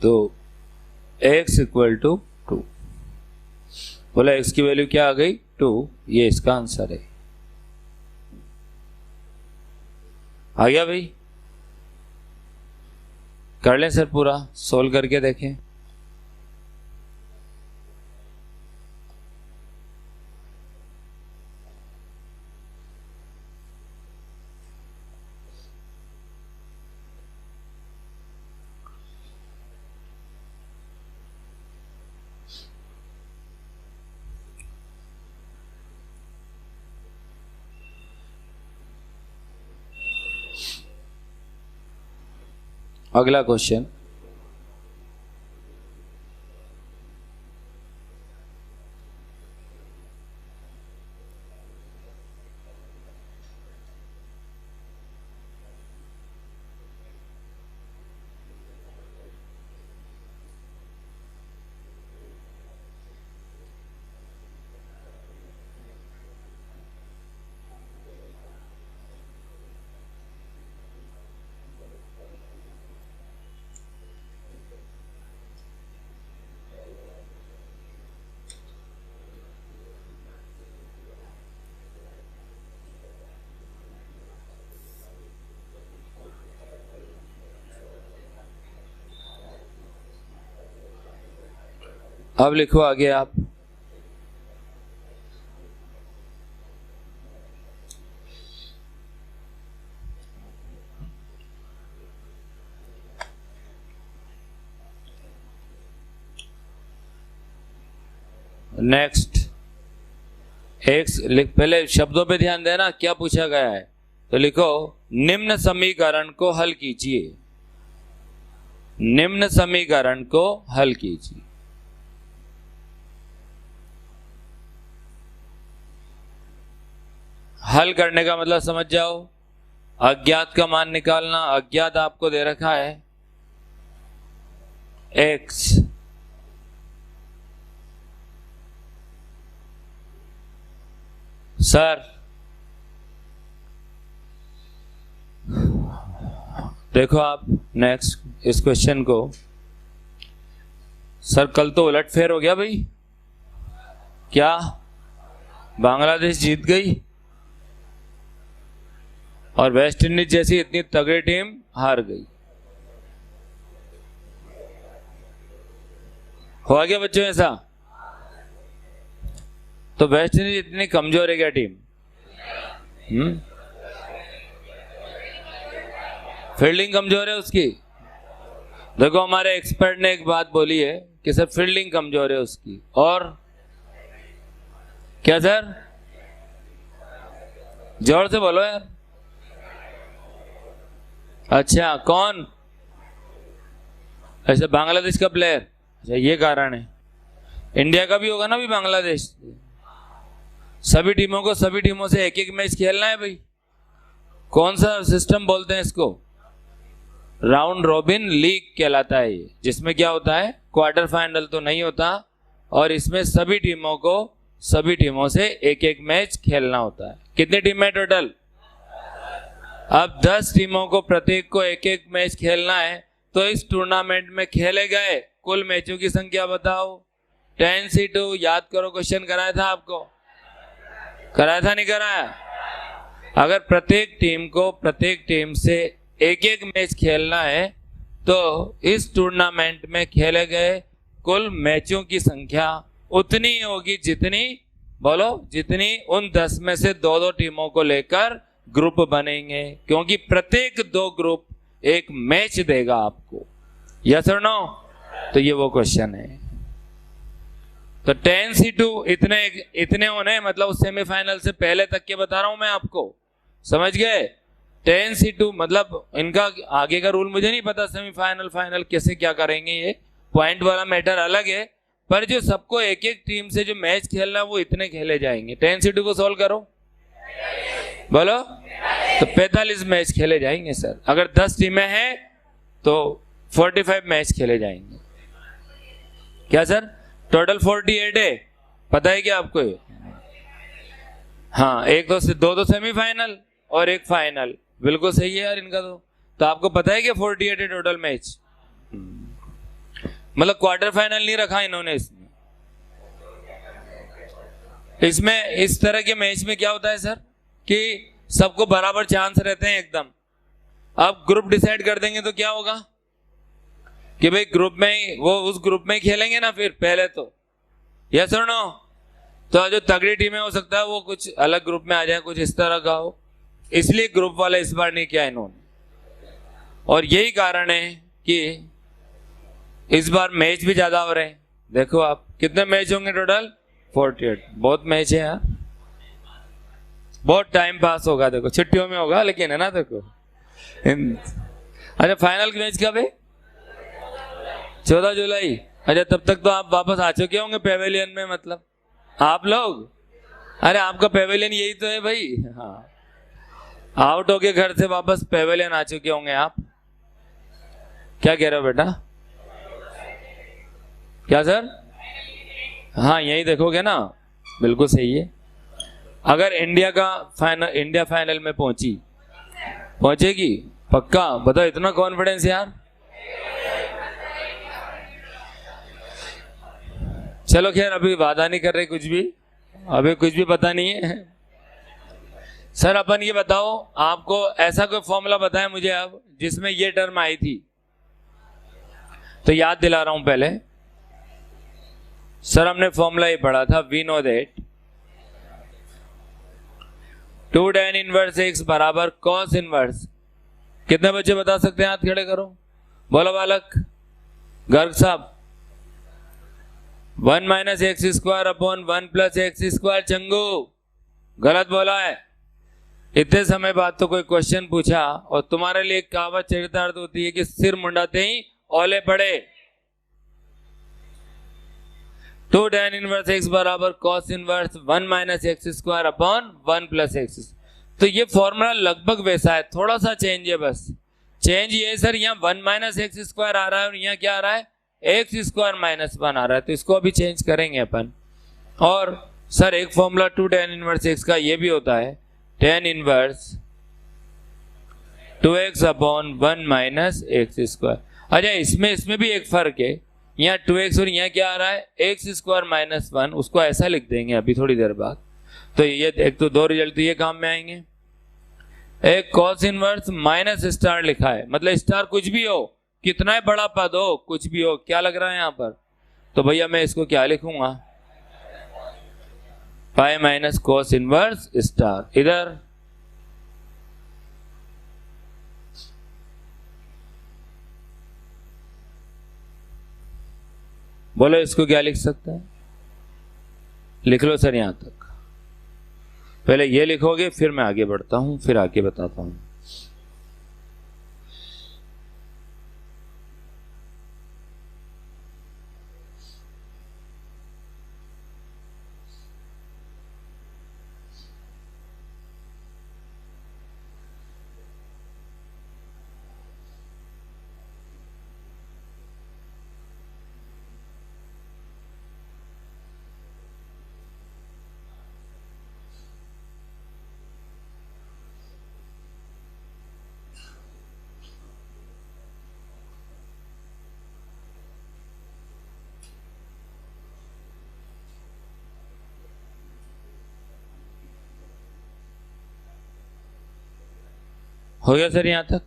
तो x इक्वल टू 2। बोला x की वैल्यू क्या आ गई 2, ये इसका आंसर है। आ गया भाई, कर लें सर, पूरा सोल्व करके देखें। अगला क्वेश्चन, अब लिखो आगे आप। नेक्स्ट एक्स, पहले शब्दों पे ध्यान देना, क्या पूछा गया है। तो लिखो निम्न समीकरण को हल कीजिए, निम्न समीकरण को हल कीजिए। हल करने का मतलब समझ जाओ, अज्ञात का मान निकालना। अज्ञात आपको दे रखा है x, सर देखो आप नेक्स्ट इस क्वेश्चन को, सर कल तो उलटफेर हो गया भाई, क्या बांग्लादेश जीत गई और वेस्ट इंडीज जैसी इतनी तगड़ी टीम हार गई। हुआ क्या बच्चों ऐसा? तो वेस्ट इंडीज इतनी कमजोर है क्या टीम? फील्डिंग कमजोर है उसकी। देखो हमारे एक्सपर्ट ने एक बात बोली है कि सर फील्डिंग कमजोर है उसकी, और क्या सर? जोर से बोलो यार। अच्छा कौन? ऐसे बांग्लादेश का प्लेयर। अच्छा ये कारण है। इंडिया का भी होगा ना भी बांग्लादेश। सभी टीमों को सभी टीमों से एक एक मैच खेलना है भाई। कौन सा सिस्टम बोलते हैं इसको? राउंड रॉबिन लीग कहलाता है ये, जिसमें क्या होता है, क्वार्टर फाइनल तो नहीं होता और इसमें सभी टीमों से एक एक मैच खेलना होता है। कितनी टीम है टोटल? अब 10 टीमों को प्रत्येक को एक एक मैच खेलना है, तो इस टूर्नामेंट में खेले गए कुल मैचों की संख्या बताओ। 10x2 याद करो, क्वेश्चन कराया था आपको, कराया था नहीं कराया? अगर प्रत्येक टीम से एक एक मैच खेलना है तो इस टूर्नामेंट में खेले गए कुल मैचों की संख्या उतनी होगी जितनी उन 10 में से 2-2 टीमों को लेकर ग्रुप बनेंगे, क्योंकि प्रत्येक 2 ग्रुप एक मैच देगा आपको। यस और नो? तो ये वो क्वेश्चन है। तो 10x2 इतने होने, मतलब उस सेमीफाइनल से पहले तक के बता रहा हूं मैं आपको, समझ गए? 10x2 मतलब इनका आगे का रूल मुझे नहीं पता, सेमीफाइनल फाइनल कैसे क्या करेंगे, ये पॉइंट वाला मैटर अलग है, पर जो सबको एक एक टीम से जो मैच खेलना वो इतने खेले जाएंगे। 10x2 को सॉल्व करो, बोलो। तो 45 मैच खेले जाएंगे सर। अगर 10 टीमें हैं तो 45 मैच खेले जाएंगे। क्या सर? टोटल 48 है, पता है क्या आपको? हाँ, एक दो सेमीफाइनल और एक फाइनल, बिल्कुल सही है यार इनका। तो आपको पता है कि 48 है टोटल मैच, मतलब क्वार्टर फाइनल नहीं रखा इन्होंने इसमें। इस तरह के मैच में क्या होता है सर कि सबको बराबर चांस रहते हैं एकदम। अब ग्रुप डिसाइड कर देंगे तो क्या होगा कि भाई ग्रुप में ही वो उस ग्रुप में ही खेलेंगे ना फिर पहले तो। यस और नो? तो जो तगड़ी टीमें हो सकता है वो कुछ अलग ग्रुप में आ जाए, कुछ इस तरह का हो, इसलिए ग्रुप वाला इस बार नहीं किया इन्होंने। और यही कारण है कि इस बार मैच भी ज्यादा हो रहे हैं। देखो आप, कितने मैच होंगे टोटल? 48। बहुत मैच है यार, बहुत टाइम पास होगा। देखो छुट्टियों में होगा लेकिन, है ना? देखो अच्छा, फाइनल की मैच कब है? 14 जुलाई। अच्छा, तब तक तो आप वापस आ चुके होंगे पेवेलियन में, मतलब आप लोग। अरे आपका पेवेलियन यही तो है भाई। हाँ, आउट होके घर से वापस पेवेलियन आ चुके होंगे आप। क्या कह रहे हो बेटा? क्या सर? हाँ, यही देखोगे ना, बिल्कुल सही है। अगर इंडिया फाइनल में पहुंचेगी पक्का? बताओ, इतना कॉन्फिडेंस यार। चलो खैर, अभी वादा नहीं कर रहे कुछ भी, अभी कुछ भी पता नहीं है। सर अपन ये बताओ, आपको ऐसा कोई फॉर्मूला बताएं मुझे अब जिसमें ये टर्म आई थी। तो याद दिला रहा हूं पहले। सर हमने फॉर्मूला ये पढ़ा था, we know that 2 tan inverse x बराबर cos इनवर्स। कितने बच्चे बता सकते हैं? हाथ खड़े करो, बोलो बालक। गर्ग साहब, 1 minus x square upon 1 plus X square. Changu, गलत बोला है। इतने समय बाद तो कोई क्वेश्चन पूछा और तुम्हारे लिए एक कहावत चरितार्थ होती है कि सिर मुंडाते ही ओले पड़े। 2 tan इनवर्स x बराबर cos inverse 1 minus x square upon 1 plus x. तो ये फॉर्मूला लगभग वैसा है, थोड़ा सा चेंज है बस। चेंज ये है सर, यहाँ 1 माइनस एक्स स्क्वायर आ रहा है और यहाँ क्या आ रहा है? एक्स स्क्वायर माइनस 1 आ रहा है। तो इसको अभी चेंज करेंगे अपन। और सर एक फॉर्मूला 2 tan इनवर्स x का ये भी होता है, tan inverse 2x upon 1 minus x square. अच्छा, इसमें भी एक फर्क है, यहाँ 2x और यहाँ क्या आ रहा है? X square minus 1। उसको ऐसा लिख देंगे अभी थोड़ी देर बाद। तो ये एक तो 2 रिजल्ट तो ये काम में आएंगे। एक cos इनवर्स माइनस स्टार लिखा है, मतलब स्टार कुछ भी हो, कितना बड़ा पद हो, कुछ भी हो, क्या लग रहा है यहाँ पर? तो भैया मैं इसको क्या लिखूंगा? Pi minus cos inverse star. इधर बोलो, इसको क्या लिख सकता है? लिख लो सर यहां तक। पहले ये लिखोगे, फिर मैं आगे बढ़ता हूं, फिर आगे बताता हूं। हो गया सर यहां तक?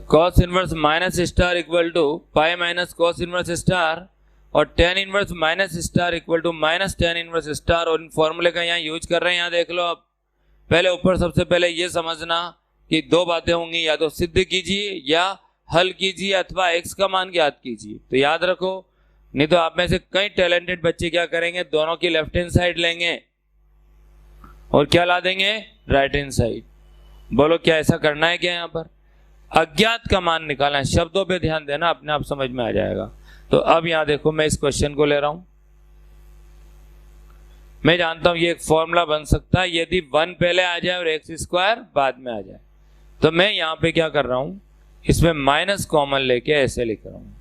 Cos inverse minus star equal to pi minus cos inverse star और tan inverse minus star equal to minus tan inverse star, और इन फॉर्मूले का यहाँ यूज कर रहे हैं। यहाँ देख लो आप, पहले ऊपर सबसे पहले ये समझना कि दो बातें होंगी, या तो सिद्ध कीजिए या हल कीजिए अथवा एक्स का मान ज्ञात कीजिए। तो याद रखो, नहीं तो आप में से कई टैलेंटेड बच्चे क्या करेंगे, दोनों की लेफ्ट हैंड साइड लेंगे और क्या ला देंगे, राइट हैंड साइड। बोलो क्या ऐसा करना है क्या? यहाँ पर अज्ञात का मान निकालना है, शब्दों पे ध्यान देना, अपने आप समझ में आ जाएगा। तो अब यहां देखो, मैं इस क्वेश्चन को ले रहा हूं, मैं जानता हूं ये एक फॉर्मूला बन सकता है यदि 1 पहले आ जाए और एक्स स्क्वायर बाद में आ जाए। तो मैं यहां पे क्या कर रहा हूं, इसमें माइनस कॉमन लेके ऐसे लिख रहा हूं,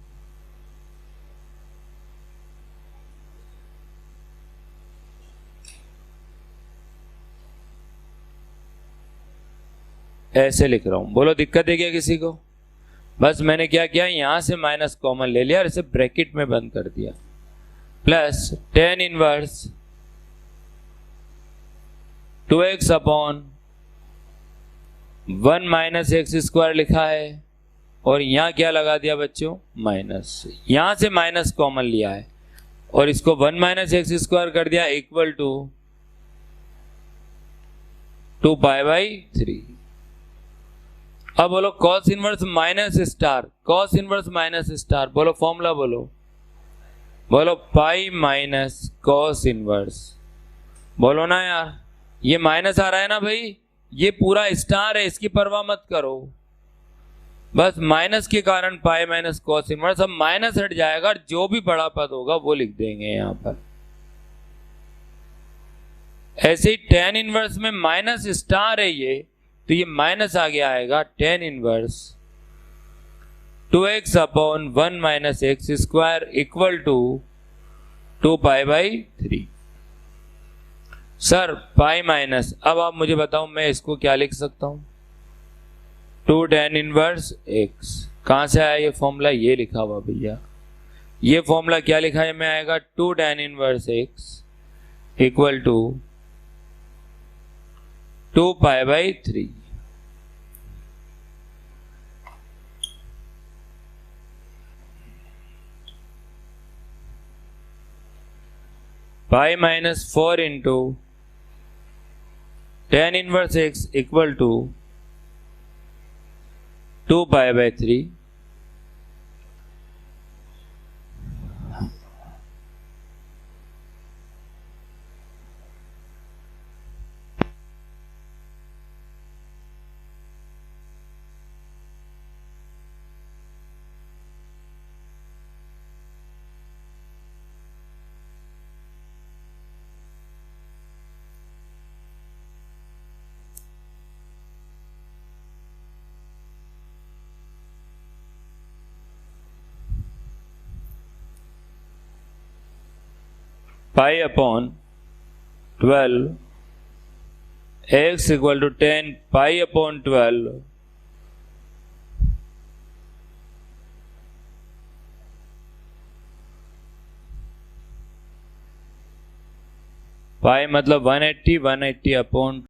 ऐसे लिख रहा हूं। बोलो दिक्कत है क्या किसी को? बस मैंने क्या किया, यहां से माइनस कॉमन ले लिया और इसे ब्रैकेट में बंद कर दिया, plus ten inverse 2x upon 1 minus x square लिखा है, और यहां क्या लगा दिया बच्चों, माइनस। यहां से माइनस कॉमन लिया है और इसको 1 माइनस एक्स स्क्वायर कर दिया इक्वल टू 2 पाई बाई 3। अब बोलो cos inverse minus star, cos inverse minus star, बोलो फॉर्मूला बोलो, बोलो पाई माइनस कॉस इनवर्स। बोलो ना यार, ये माइनस आ रहा है ना भाई, ये पूरा स्टार है, इसकी परवाह मत करो, बस माइनस के कारण पाई माइनस कॉस इनवर्स। अब माइनस हट जाएगा, जो भी बड़ा पद होगा वो लिख देंगे यहां पर। ऐसे ही टेन इनवर्स में माइनस स्टार है ये, तो ये माइनस आगे आएगा tan inverse 2x upon 1 minus x square equal to 2 pi by 3। Sir pi minus, अब आप मुझे बताओ मैं इसको क्या लिख सकता हूं, 2 टेन इनवर्स x। कहां से आया ये फॉर्मूला, ये लिखा हुआ भैया, ये फॉर्मूला क्या लिखा है में आएगा, 2 tan inverse x equal to 2 pi by 3। Pi minus 4 into tan inverse x equal to 2 pi by 3। Pi upon 12 x equal to 10 pi upon 12 pi मतलब 180 अपॉन